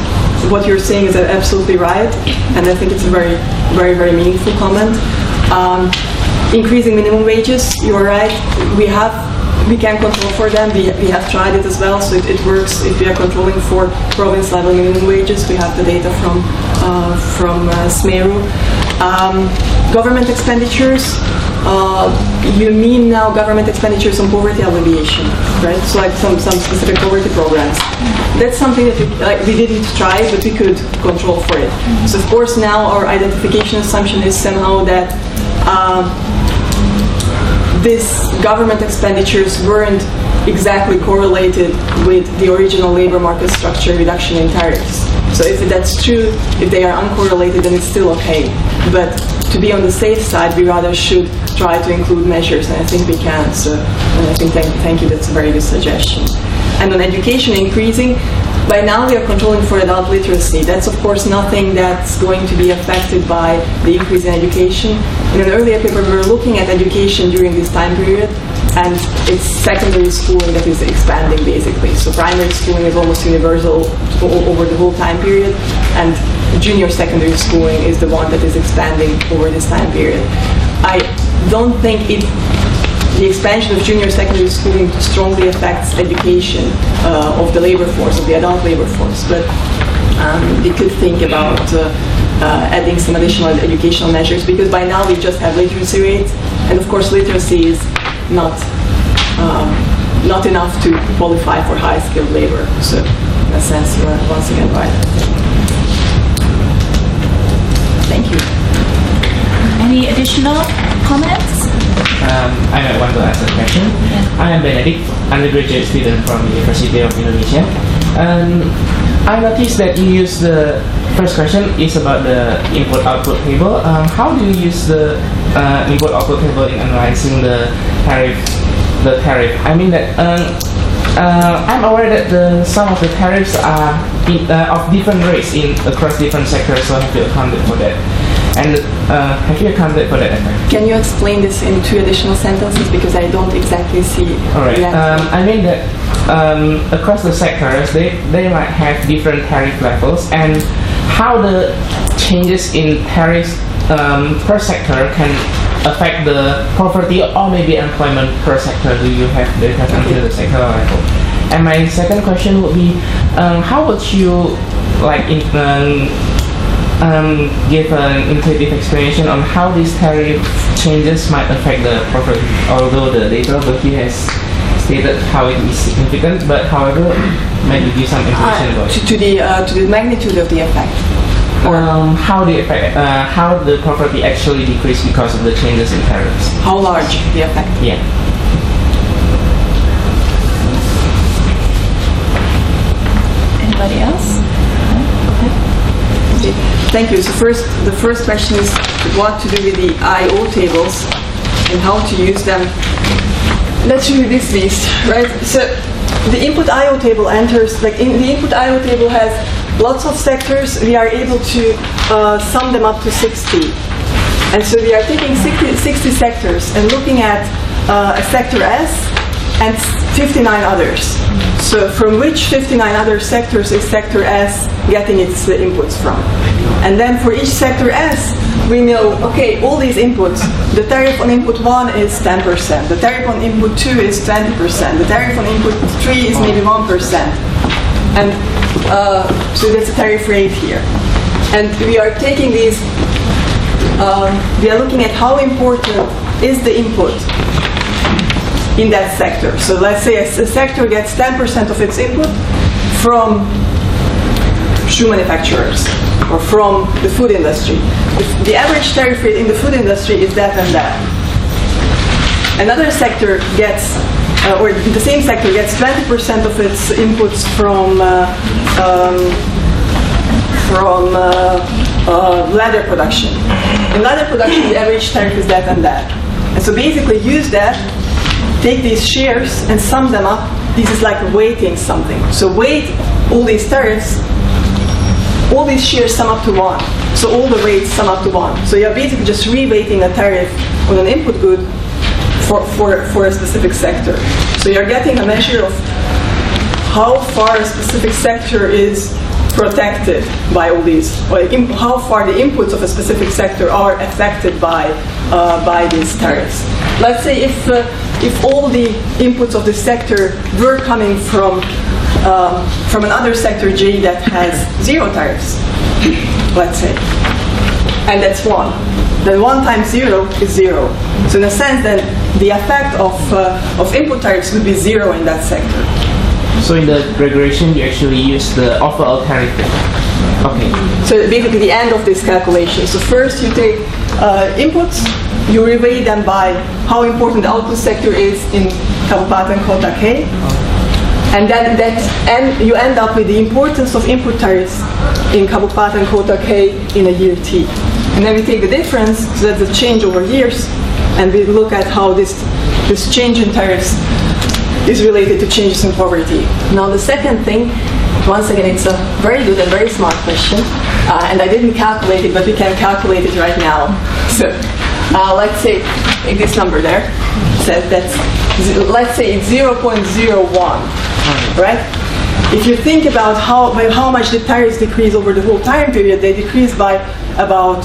What you're saying is absolutely right, and I think it's a very, very, very meaningful comment. Increasing minimum wages, you're right. We can control for them. We have tried it as well, so it works. If we are controlling for province level minimum wages, we have the data from SMERU. Government expenditures. You mean now government expenditures on poverty alleviation, right? So like some specific poverty programs. That's something that we didn't try, but we could control for it. So of course now our identification assumption is somehow that these government expenditures weren't exactly correlated with the original labor market structure reduction in tariffs. So if that's true, if they are uncorrelated, then it's still okay. But to be on the safe side, we rather should try to include measures, and I think we can. So I think thank you, that's a very good suggestion. And on education increasing, by now we are controlling for adult literacy. That's of course nothing that's going to be affected by the increase in education. In an earlier paper we were looking at education during this time period, and it's secondary schooling that is expanding basically. So primary schooling is almost universal over the whole time period, and junior secondary schooling is the one that is expanding over this time period. I don't think the expansion of junior secondary schooling strongly affects education of the labor force, of the adult labor force, but we could think about adding some additional educational measures, because by now we just have literacy rates, and of course literacy is not enough to qualify for high-skilled labor. So in a sense, you are once again right. Thank you. Any additional comments? I might want to ask a question. I am Benedict, undergraduate student from the University of Indonesia. I noticed that you use the first question is about the input-output table. How do you use the input-output table in analyzing the tariff? I mean that I'm aware that some of the tariffs are of different rates across different sectors, so have you accounted for that? And have you accounted for that effect? Can you explain this in 2 additional sentences, because I don't exactly see. All right. I mean that across the sectors, they might have different tariff levels, and how the changes in tariffs per sector can affect the poverty or maybe employment per sector. Do you have data until the sector level? And my second question would be, how would you give an intuitive explanation on how these tariff changes might affect the poverty? Although the data above here has stated how it is significant, but however, maybe give some information about it. To the magnitude of the effect. How the poverty actually decreased because of the changes in tariffs. How large the effect? Yeah. Anybody else? Okay. Thank you. So the first question is what to do with the I/O tables and how to use them. Let's read this list, right? So the input I/O table enters, the input I/O table has lots of sectors. We are able to sum them up to 60. And so we are taking 60 sectors and looking at a sector S and 59 others. So from which 59 other sectors is sector S getting its inputs from? And then for each sector S, we know, okay, all these inputs, the tariff on input 1 is 10%, the tariff on input 2 is 20%, the tariff on input 3 is maybe 1%. And so that's a tariff rate here. And we are taking these, we are looking at how important is the input in that sector. So let's say a sector gets 10% of its input from shoe manufacturers or from the food industry. The average tariff rate in the food industry is that and that. Another sector gets, or the same sector gets 20% of its inputs from leather production. In leather production, the average tariff is that and that. And so basically use that, take these shares and sum them up. This is like weighting something. So weight all these tariffs, all these shares sum up to 1. So all the rates sum up to 1. So you're basically just re-weighting a tariff on an input good for a specific sector. So you're getting a measure of how far a specific sector is protected by all these, or how far the inputs of a specific sector are affected by these tariffs. Let's say if all the inputs of the sector were coming from another sector J that has 0 tariffs, let's say, and that's 1. Then 1 times 0 is 0. So in a sense, then the effect of input tariffs would be 0 in that sector. So in the regression, you actually use the overall tariff. Okay. So basically the end of this calculation. So first you take inputs, you reweigh them by how important the output sector is in Kabupaten Kota K, and then you end up with the importance of input tariffs in Kabupaten Kota K in a year T. And then we take the difference, so that's the change over years, and we look at how this change in tariffs is related to changes in poverty. Now the second thing, once again, it's a very good and very smart question, and I didn't calculate it, but we can calculate it right now. So let's say, take this number there, so let's say it's 0.01, right? If you think about how much the tariffs decrease over the whole time period, they decrease by about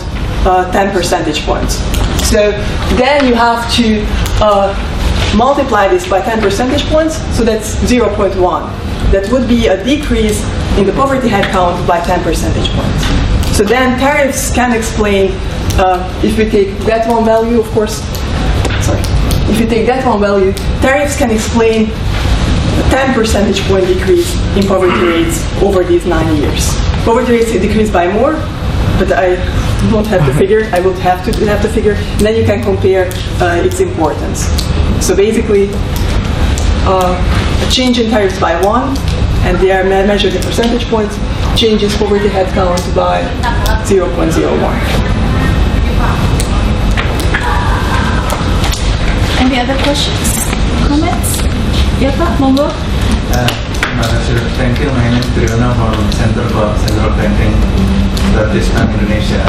10 percentage points. So then you have to multiply this by 10 percentage points, so that's 0.1. That would be a decrease in the poverty head count by 10 percentage points. So then tariffs can explain, if we take that one value, of course, if you take that one value, tariffs can explain a 10 percentage point decrease in poverty rates over these 9 years. Poverty rates decrease by more, but I don't have the figure. I would have to have the figure, and then you can compare its importance. So basically, a change in tariffs by 1, and they are measured in percentage points, changes poverty head count by 0.01. Any other questions? Comments? Ya Pak, monggo. Thank you. My name is Krisztina from Center for Central Banking Studies in Indonesia.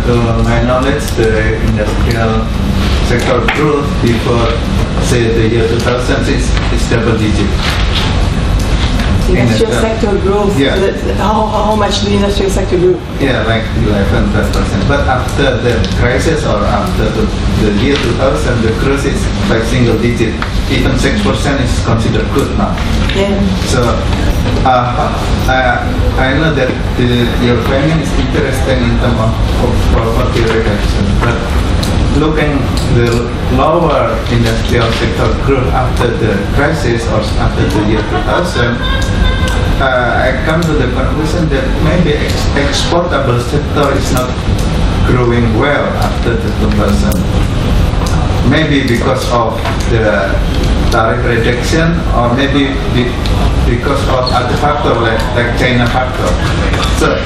To my knowledge, the industrial sector growth before, say, the year 2000 is double digit. Industrial sector growth. Yeah. How much the industrial sector grew? Yeah, like 11-12%. But after the crisis or after the year 2000, the growth is like single digit. Even 6% is considered good now. Yeah. So I know that your planning is interesting in terms of poverty reduction, but looking the lower industrial sector growth after the crisis or after the year 2000, I come to the conclusion that maybe exportable sector is not growing well after the 2000. Maybe because of the tariff reduction, or maybe because of other factor like China factor. So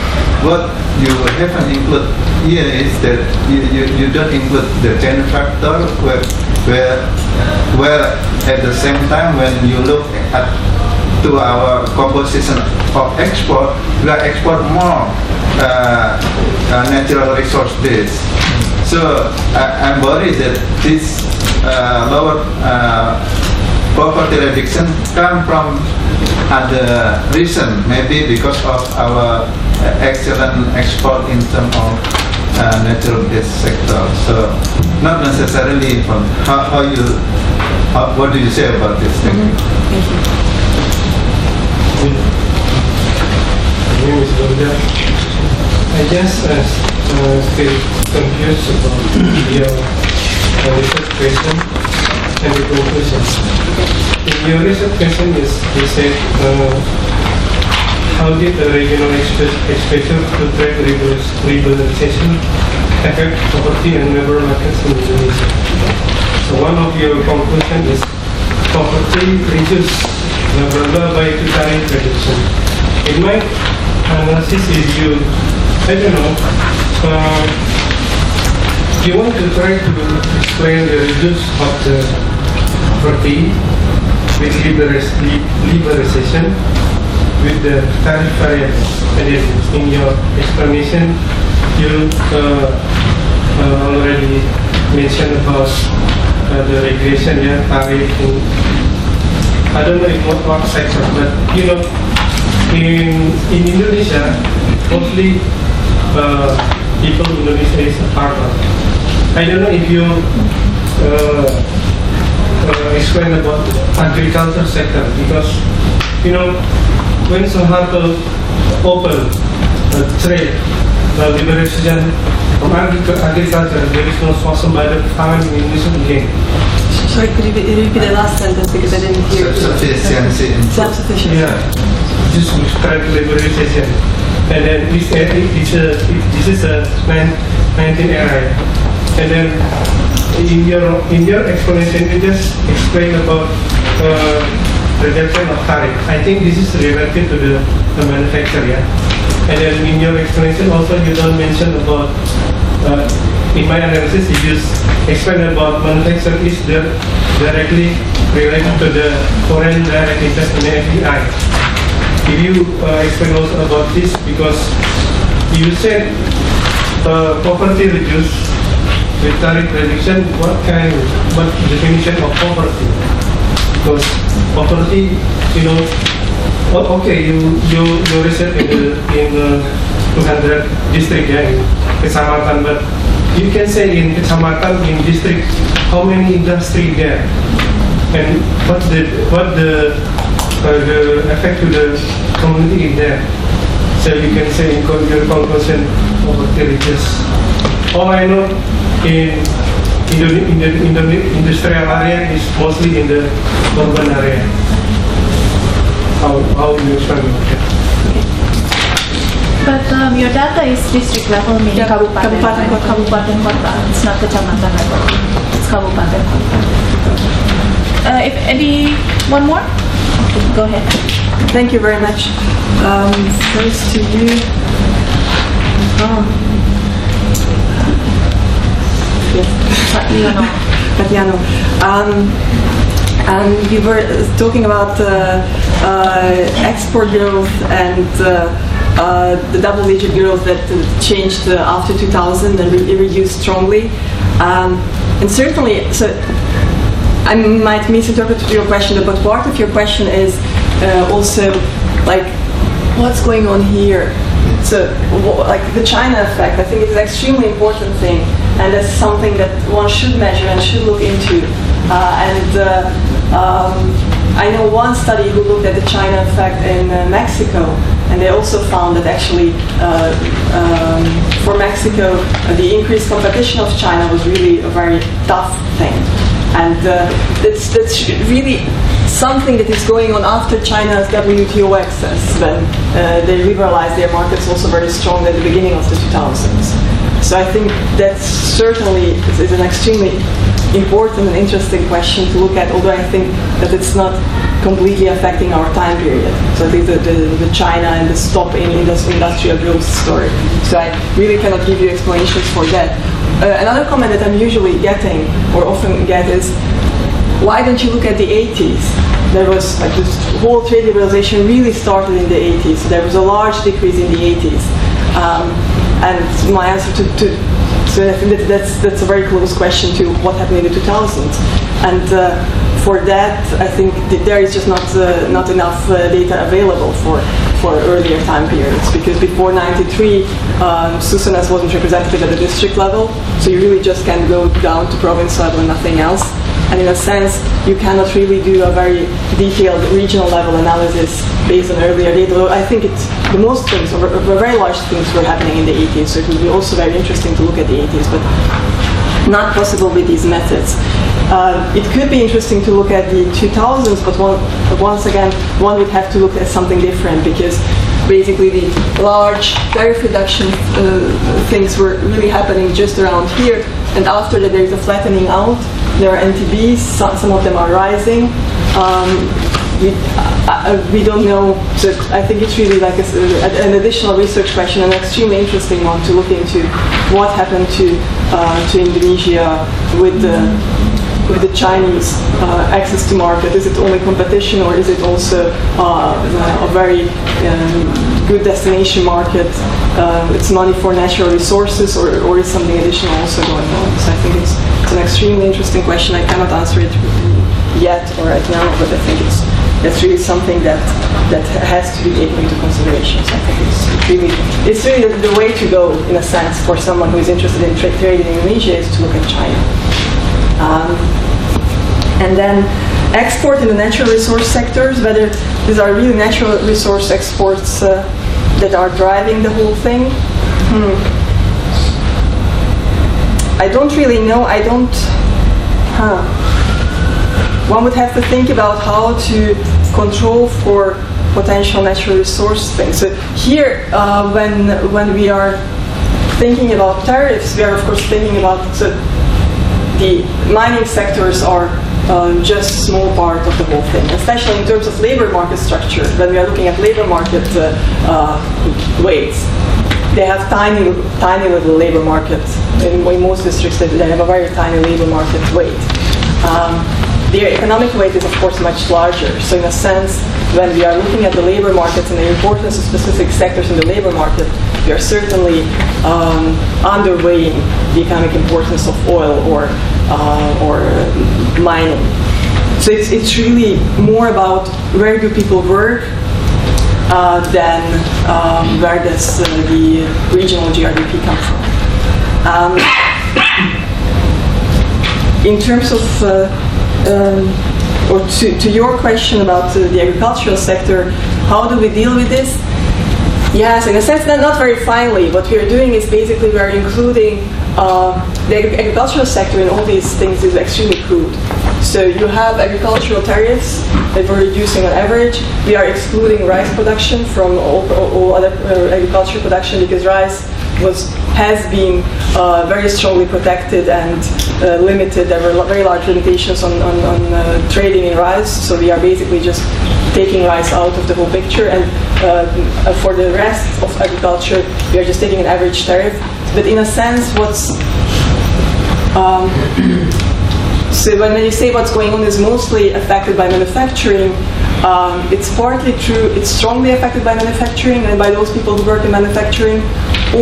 what you haven't include here is that you don't include the China factor where at the same time when you look at to our composition of export, we are export more natural resource base. So I'm worried that this lower poverty reduction come from other reason, maybe because of our excellent export in terms of natural gas sector. So not necessarily from what do you say about this? Thank you. Thank you. My name is Golda. I just still confused about your research question and the conclusion. In your research question, you said, how did the regional exposure to trade liberalization affect poverty and labor markets in Indonesia? So one of your conclusions is poverty reduced by tariff reduction. In my analysis, you I don't know. You want to try to explain the reduce of the property with liberalization with the tariff variables. And then in your explanation, you already mentioned about the regulation, yeah, tariff. I don't know in what sector, but you know, in Indonesia, mostly people in Indonesia is a farmer. I don't know if you explain about agriculture sector, because you know when so hard to open trade liberalization from agriculture, there is no swasembada pangan in Indonesia again. Sorry, could you repeat the last sentence because I didn't hear it? Self-sufficiency. Self-sufficiency. Yeah, just trade liberalization, and then this is a 19th era. And then in your explanation, you just explain about reduction of tariff. I think this is related to the manufacturer. Yeah? And then in your explanation also you don't mention about. In my analysis, you just explain about manufacturer is directly related to the foreign direct investment FDI. If you explain also about this, because you said property reduce with tariff reduction, what definition of poverty? Because poverty, you know, okay, you research in 200 district, yeah, in Kecamatan, but you can say in Kecamatan, in district, how many industry there, and what the effect to the community in there. So you can say in your conclusion, poverty reduce. All I know in the industrial area is mostly in the urban area. How you explain it? But your data is district level, meaning Yeah, kabupaten kota. It's not kecamatan level. It's kabupaten kota. If one more? Okay, go ahead. Thank you very much. First to you. Katiano. And you were talking about export growth and the double-digit growth that changed after 2000 and reduced strongly. And certainly, so I might misinterpret your question, but part of your question is also like, what's going on here? So, like the China effect, I think is an extremely important thing, and that's something that one should measure and should look into. I know one study who looked at the China effect in Mexico, and they also found that actually for Mexico, the increased competition of China was really a very tough thing. And that's really something that is going on after China's WTO access, when they liberalized their markets also very strong at the beginning of the 2000s. So I think that certainly is an extremely important and interesting question to look at, although I think that it's not completely affecting our time period. So I think the China and the stop in industrial growth story. So I really cannot give you explanations for that. Another comment that I'm usually getting, or often get, is why don't you look at the 80s? There was like this whole trade liberalization really started in the 80s. So there was a large decrease in the 80s. And my answer so I think that's a very close question to what happened in the 2000s. And for that, I think there is just not enough data available for earlier time periods, because before 93, Susanas wasn't representative at the district level, so you really just can go down to province level and nothing else. And in a sense, you cannot really do a very detailed regional level analysis based on earlier data. Though I think the most things, or very large things, were happening in the 80s, so it would be also very interesting to look at the 80s, but not possible with these methods. It could be interesting to look at the 2000s, but once again, one would have to look at something different, because basically the large tariff reduction things were really happening just around here, and after that there is a flattening out. There are NTBs, some of them are rising. we don't know. So I think it's really like an additional research question, an extremely interesting one to look into. What happened to Indonesia with the Chinese access to market? Is it only competition, or is it also a very good destination market? It's money for natural resources, or is something additional also going on? So I think it's an extremely interesting question. I cannot answer it yet or right now, but I think that's really something that has to be taken into consideration. So I think it's really the way to go, in a sense, for someone who is interested in trade in Indonesia, is to look at China. And then export in the natural resource sectors, whether these are really natural resource exports that are driving the whole thing. I don't really know. One would have to think about how to control for potential natural resource things. So here, when we are thinking about tariffs, we are of course thinking about the mining sectors are just a small part of the whole thing, especially in terms of labor market structure. When we are looking at labor market weights, they have tiny little labor markets. In most districts, they have a very tiny labor market weight. Their economic weight is, of course, much larger. So in a sense, when we are looking at the labor markets and the importance of specific sectors in the labor market, we are certainly underweighing the economic importance of oil or mining. So it's really more about where do people work than where does the regional GRDP come from. In terms of or to your question about the agricultural sector, how do we deal with this? Yes, in a sense, not very finely. What we are doing is basically we are including the agricultural sector in all these things is extremely crude. So you have agricultural tariffs that we're reducing on average. We are excluding rice production from all other agricultural production because rice has been very strongly protected and limited. There were very large limitations on trading in rice, so we are basically just taking rice out of the whole picture, and for the rest of agriculture, we are just taking an average tariff. But in a sense, so when you say what's going on is mostly affected by manufacturing, it's partly true. It's strongly affected by manufacturing and by those people who work in manufacturing,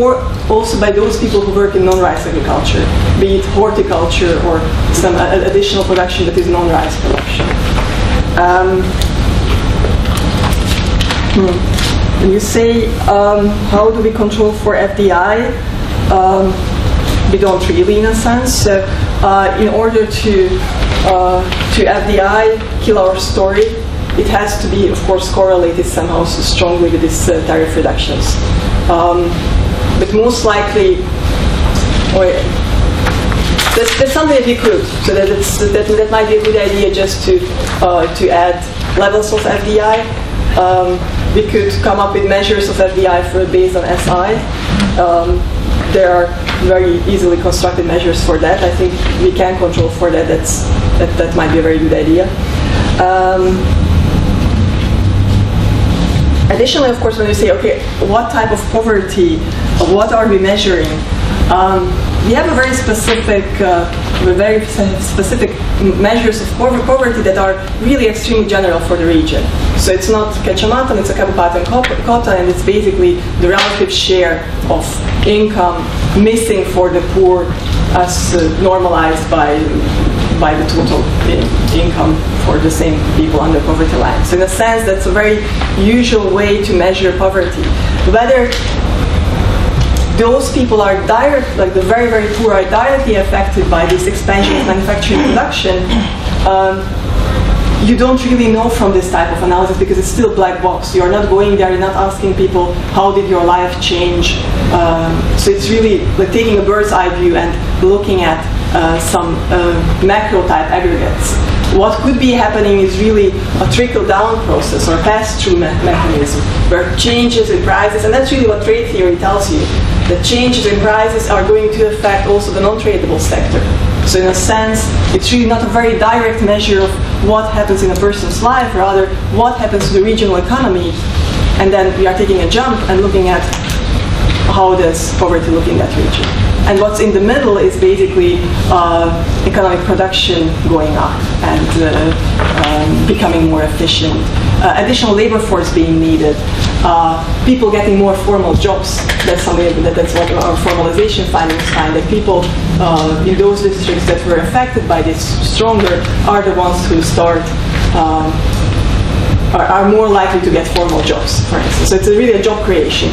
or also by those people who work in non-rice agriculture, be it horticulture or some additional production that is non-rice production. When you say how do we control for FDI, we don't really, in a sense. In order to FDI kill our story, it has to be, of course, correlated somehow so strongly with these tariff reductions. But most likely, there's something that we could. So that might be a good idea just to add levels of FDI. We could come up with measures of FDI based on SI. There are very easily constructed measures for that. I think we can control for that. That might be a very good idea. Additionally, of course, when you say, okay, what type of poverty, what are we measuring? We have a very specific measures of poverty that are really extremely general for the region. So it's not kecamatan, it's a kabupaten kota, and it's basically the relative share of income missing for the poor as normalized by the total income for the same people under poverty line. So in a sense, that's a very usual way to measure poverty. Whether those people are direct, like the very, very poor are directly affected by this expansion of manufacturing production, you don't really know from this type of analysis because it's still black box. You're not going there, you're not asking people, how did your life change? So it's really like taking a bird's eye view and looking at some macro type aggregates. What could be happening is really a trickle-down process or a pass-through mechanism where changes in prices, and that's really what trade theory tells you, that changes in prices are going to affect also the non-tradable sector. So in a sense, it's really not a very direct measure of what happens in a person's life, rather what happens to the regional economy, and then we are taking a jump and looking at how does poverty look in that region. And what's in the middle is basically economic production going up and becoming more efficient, additional labor force being needed, people getting more formal jobs. That's something that's what our formalization findings find, that people in those districts that were affected by this stronger are the ones who start are more likely to get formal jobs, for instance. So it's really a job creation.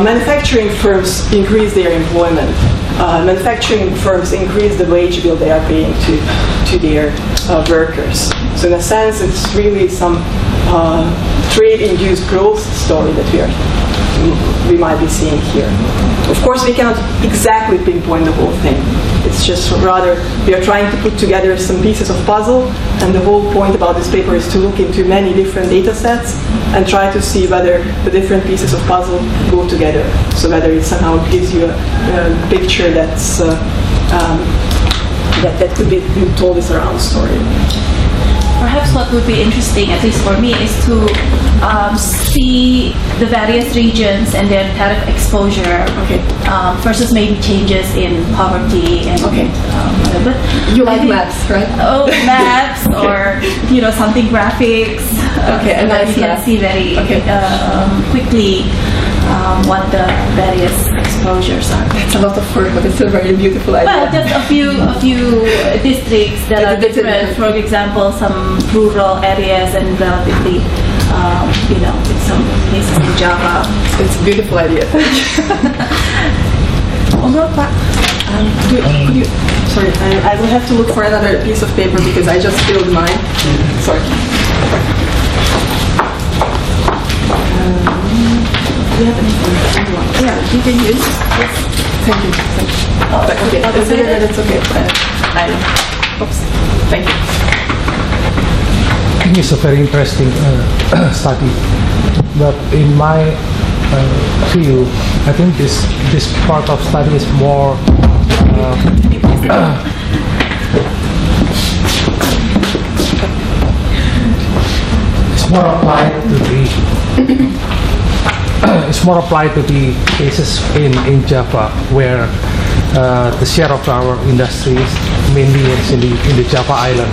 Manufacturing firms increase their employment. Manufacturing firms increase the wage bill they are paying to their workers. So in a sense, it's really some trade-induced growth story that we might be seeing here. Of course, we cannot exactly pinpoint the whole thing. It's just rather we are trying to put together some pieces of puzzle, and the whole point about this paper is to look into many different data sets and try to see whether the different pieces of puzzle go together. So whether it somehow gives you a picture that's that could be told as a round story. Perhaps what would be interesting, at least for me, is to see the various regions and their tariff exposure versus maybe changes in poverty and but you like maps, right? Oh, maps or something graphics. Okay, a nice you can map. see very quickly what the various exposures are. It's a lot of work, but it's a very beautiful idea. Well, just a few districts that are different. For example, some rural areas and relatively, in some places in Java. It's a beautiful idea. Could you? Sorry, I will have to look for another piece of paper because I just filled mine. Sorry. Do you have anything? Yeah, you can use. Yes. Thank you. Okay. It's okay. Oops. Thank you. I think it's a very interesting study, but in my view, I think this part of study is more it's more applied to the it's more applied to the cases in Java, where the share of our industries mainly is in the Java island.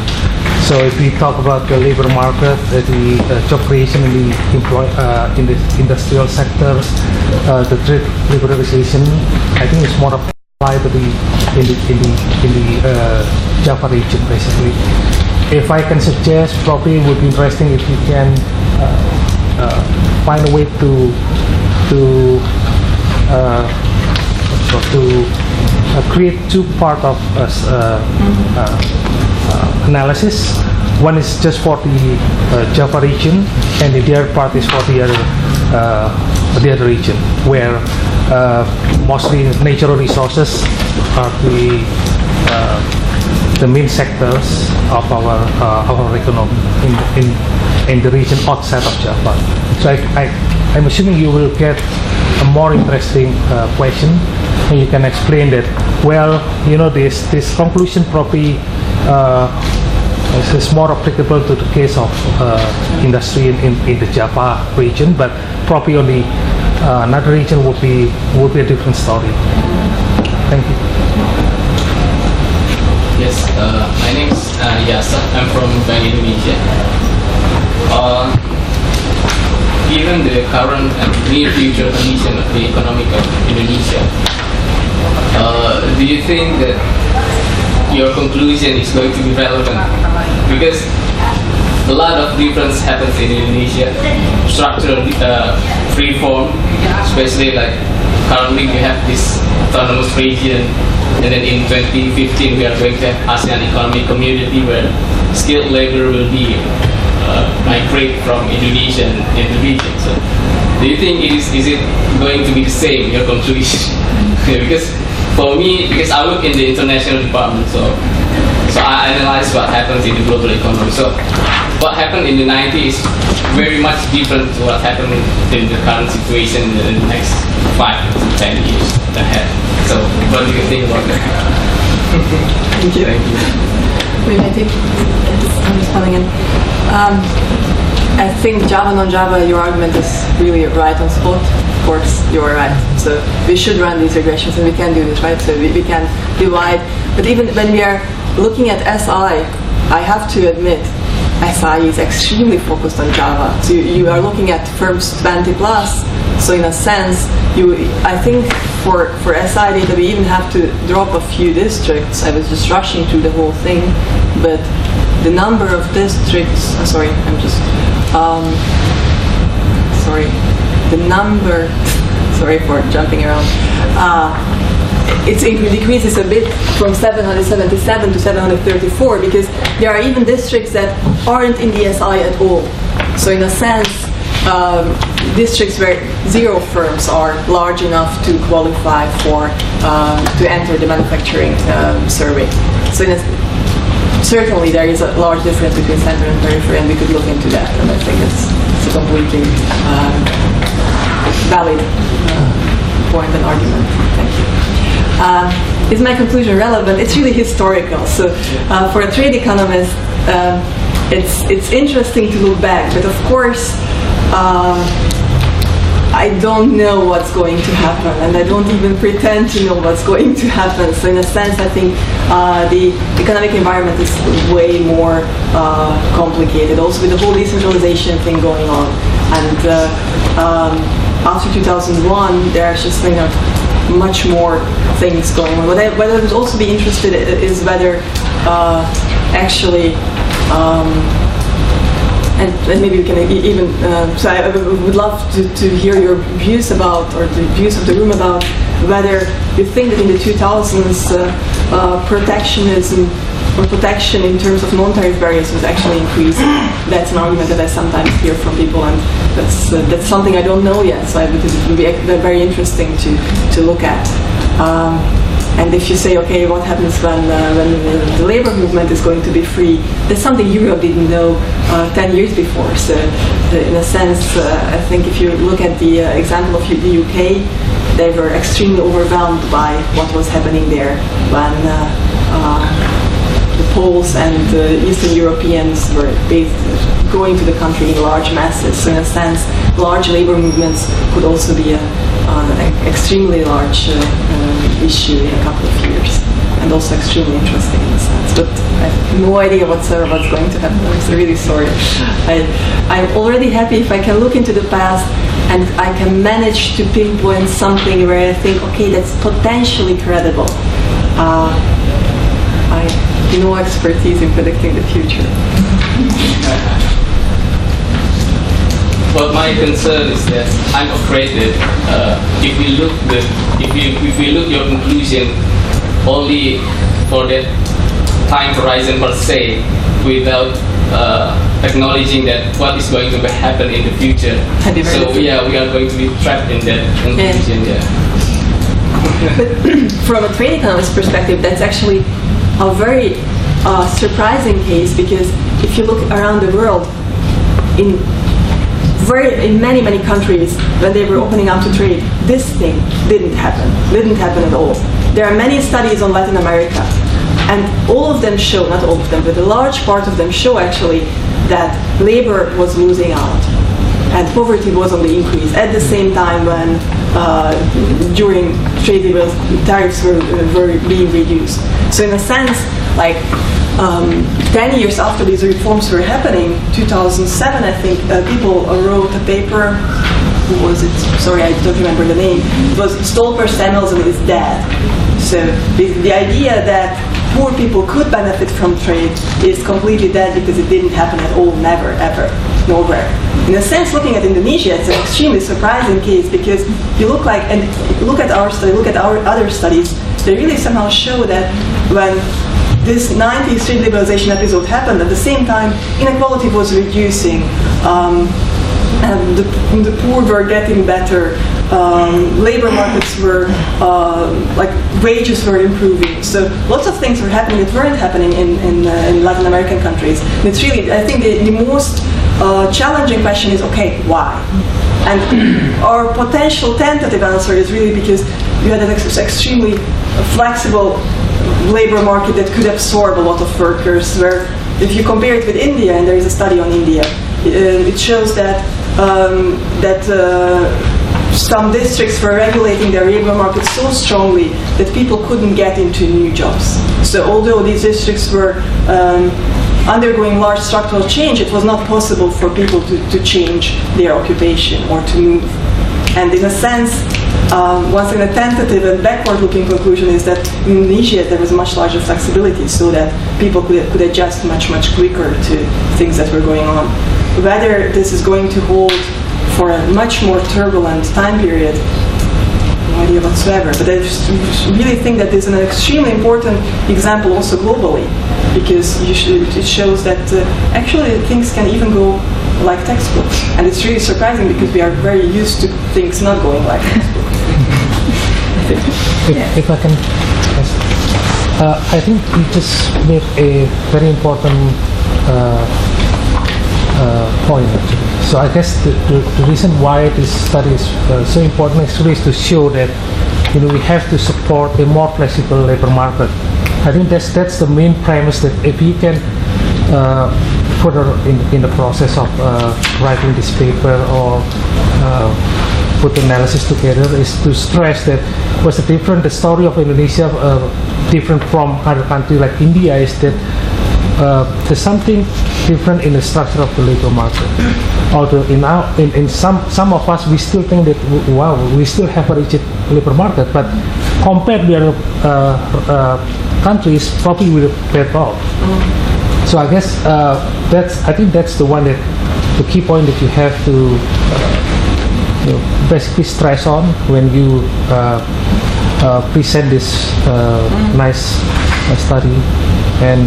So if we talk about the labor market, the job creation in the industrial sectors, the trade liberalization, I think it's more applied to in the Java region basically. If I can suggest, probably it would be interesting if you can find a way to create two part of analysis. One is just for the Java region, and the other part is for the other region, where mostly natural resources are the main sectors of our economy in the region outside of Java. So I'm assuming you will get a more interesting question, and you can explain that. Well, this conclusion probably is more applicable to the case of industry in the Java region, but probably only another region would be a different story. Thank you. Yes, my name is Yasa. I'm from Bank Indonesia. Given the current and near future condition of the economy of Indonesia, do you think that your conclusion is going to be relevant? Because a lot of difference happens in Indonesia, structural reform, especially like currently we have this autonomous region, and then in 2015 we are going to have ASEAN Economic Community, where skilled labor will be migrate from Indonesia in the region. So, do you think is it going to be the same, your conclusion? Because for me, because I work in the international department, so I analyze what happens in the global economy. So what happened in the 90s is very much different to what happened in the current situation in the next 5 to 10 years ahead. So what do you think about that? Thank you. Thank you. I'm just coming in. I think Java, non-Java, your argument is really right on spot. Of course, you're right. So we should run these regressions, and we can do this, right? So we can divide. But even when we are looking at SI, I have to admit, SI is extremely focused on Java. So you are looking at firms 20 plus. So in a sense, I think for SI data, we even have to drop a few districts. I was just rushing through the whole thing, but the number of districts, sorry for jumping around, it decreases a bit from 777 to 734 because there are even districts that aren't in the SI at all. So in a sense, districts where 0 firms are large enough to qualify for to enter the manufacturing survey. So certainly there is a large difference between center and periphery, and we could look into that, and I think it's a completely valid point and argument. Thank you. Is my conclusion relevant? It's really historical. So for a trade economist, it's interesting to look back, but of course I don't know what's going to happen, and I don't even pretend to know what's going to happen. So in a sense, I think the economic environment is way more complicated, also with the whole decentralization thing going on. And after 2001, there's just much more things going on. What I would also be interested in is whether actually and maybe we can even, so I would love to hear your views about, or the views of the room about, whether you think that in the 2000s protectionism or protection in terms of non-tariff barriers was actually increasing. That's an argument that I sometimes hear from people, and that's something I don't know yet, so because it would be very interesting to look at. And if you say, okay, what happens when the labor movement is going to be free? That's something Europe didn't know 10 years before. So in a sense, I think if you look at the example of the UK, they were extremely overwhelmed by what was happening there when the Poles and Eastern Europeans were going to the country in large masses. So in a sense, large labor movements could also be an extremely large issue in a couple of years, and also extremely interesting in a sense. But I have no idea what's going to happen. I'm really sorry. I'm already happy if I can look into the past and I can manage to pinpoint something where I think, okay, that's potentially credible. I have no expertise in predicting the future. Well, my concern is that I'm afraid that if we look your conclusion only for that time horizon per se, without acknowledging that what is going to happen in the future, so we are going to be trapped in that conclusion. Yeah. But from a trade economist perspective, that's actually a very surprising case, because if you look around the world, in many countries, when they were opening up to trade, this thing didn't happen at all. There are many studies on Latin America, and all of them show, not all of them, but a large part of them show actually that labor was losing out and poverty was on the increase at the same time when during trade tariffs were being reduced. So in a sense, like 10 years after these reforms were happening, 2007, I think, people wrote a paper. Who was it? Sorry, I don't remember the name. It was Stolper, Samuelson is dead. So the idea that poor people could benefit from trade is completely dead, because it didn't happen at all, never, ever, nowhere. In a sense, looking at Indonesia, it's an extremely surprising case, because you look at our study, look at our other studies, they really somehow show that when this 90s trade liberalization episode happened, at the same time inequality was reducing, and the poor were getting better, labor markets were, wages were improving. So lots of things were happening that weren't happening in Latin American countries. And it's really, I think the most challenging question is, okay, why? And our potential tentative answer is really because you had an extremely flexible labor market that could absorb a lot of workers. Where if you compare it with India, and there is a study on India, it shows that some districts were regulating their labor market so strongly that people couldn't get into new jobs. So although these districts were undergoing large structural change, it was not possible for people to change their occupation or to move. And in a sense, once again, a tentative and backward-looking conclusion is that in Indonesia there was much larger flexibility, so that people could adjust much quicker to things that were going on. Whether this is going to hold for a much more turbulent time period, no idea whatsoever. But I just really think that this is an extremely important example also globally, because it shows that actually things can even go like textbooks. And it's really surprising because we are very used to things not going like textbooks. If I can, I think you just made a very important point. So I guess the reason why this study is so important actually is to show that we have to support a more flexible labor market. I think that's the main premise, that if you can further in the process of writing this paper or put the analysis together, is to stress that what's the story of Indonesia different from other countries like India is that there's something different in the structure of the labor market. Although in some of us, we still think that we still have a rigid labor market, but compared with other countries, probably we're better off. So I guess I think that's the key point that you have to basically stress on when you present this nice study and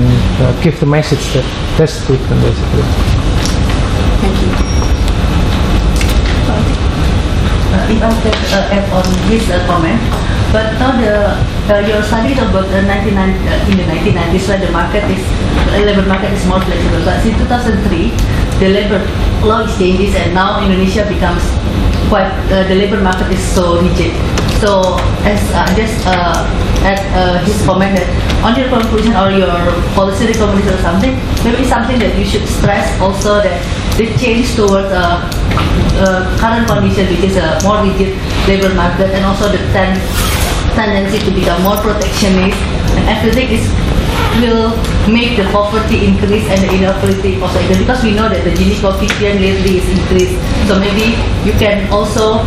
give the message that that's different, basically. Thank you. If I could add on his comment, but now your study about in the 1990s when the labor market is more flexible. But in 2003, the labor law changes, and now Indonesia becomes the labor market is so rigid. So as just at his comment that on your conclusion or your policy recommendation or something, maybe something that you should stress also, that the change towards current condition, which is a more rigid labor market, and also the tendency to become more protectionist, and everything will make the poverty increase and the inequality also increase, because we know that the Gini coefficient lately is increased. So maybe you can also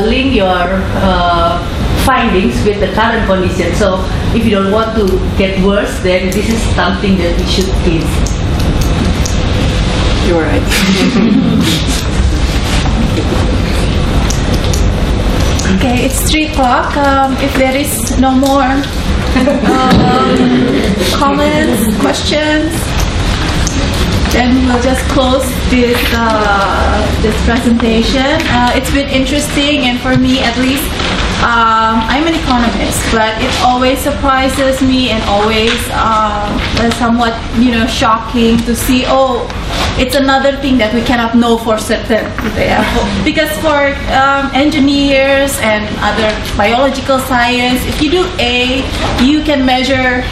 link your findings with the current condition. So if you don't want to get worse, then this is something that we should think. You're right. Okay, it's 3 o'clock. If there is no more comments, questions, then we'll just close this presentation. It's been interesting, and for me at least, I'm an economist, but it always surprises me and always somewhat shocking to see, it's another thing that we cannot know for certain. Because for engineers and other biological science, if you do A, you can measure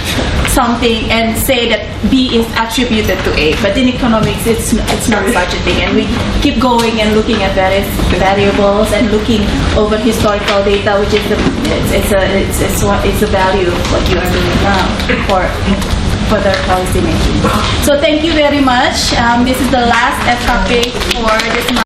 something and say that B is attributed to A. But in economics, it's not such a thing. And we keep going and looking at various variables and looking over historical data, which is it's a value of what you are doing now for their policy making. So thank you very much. This is the last FKP for this month.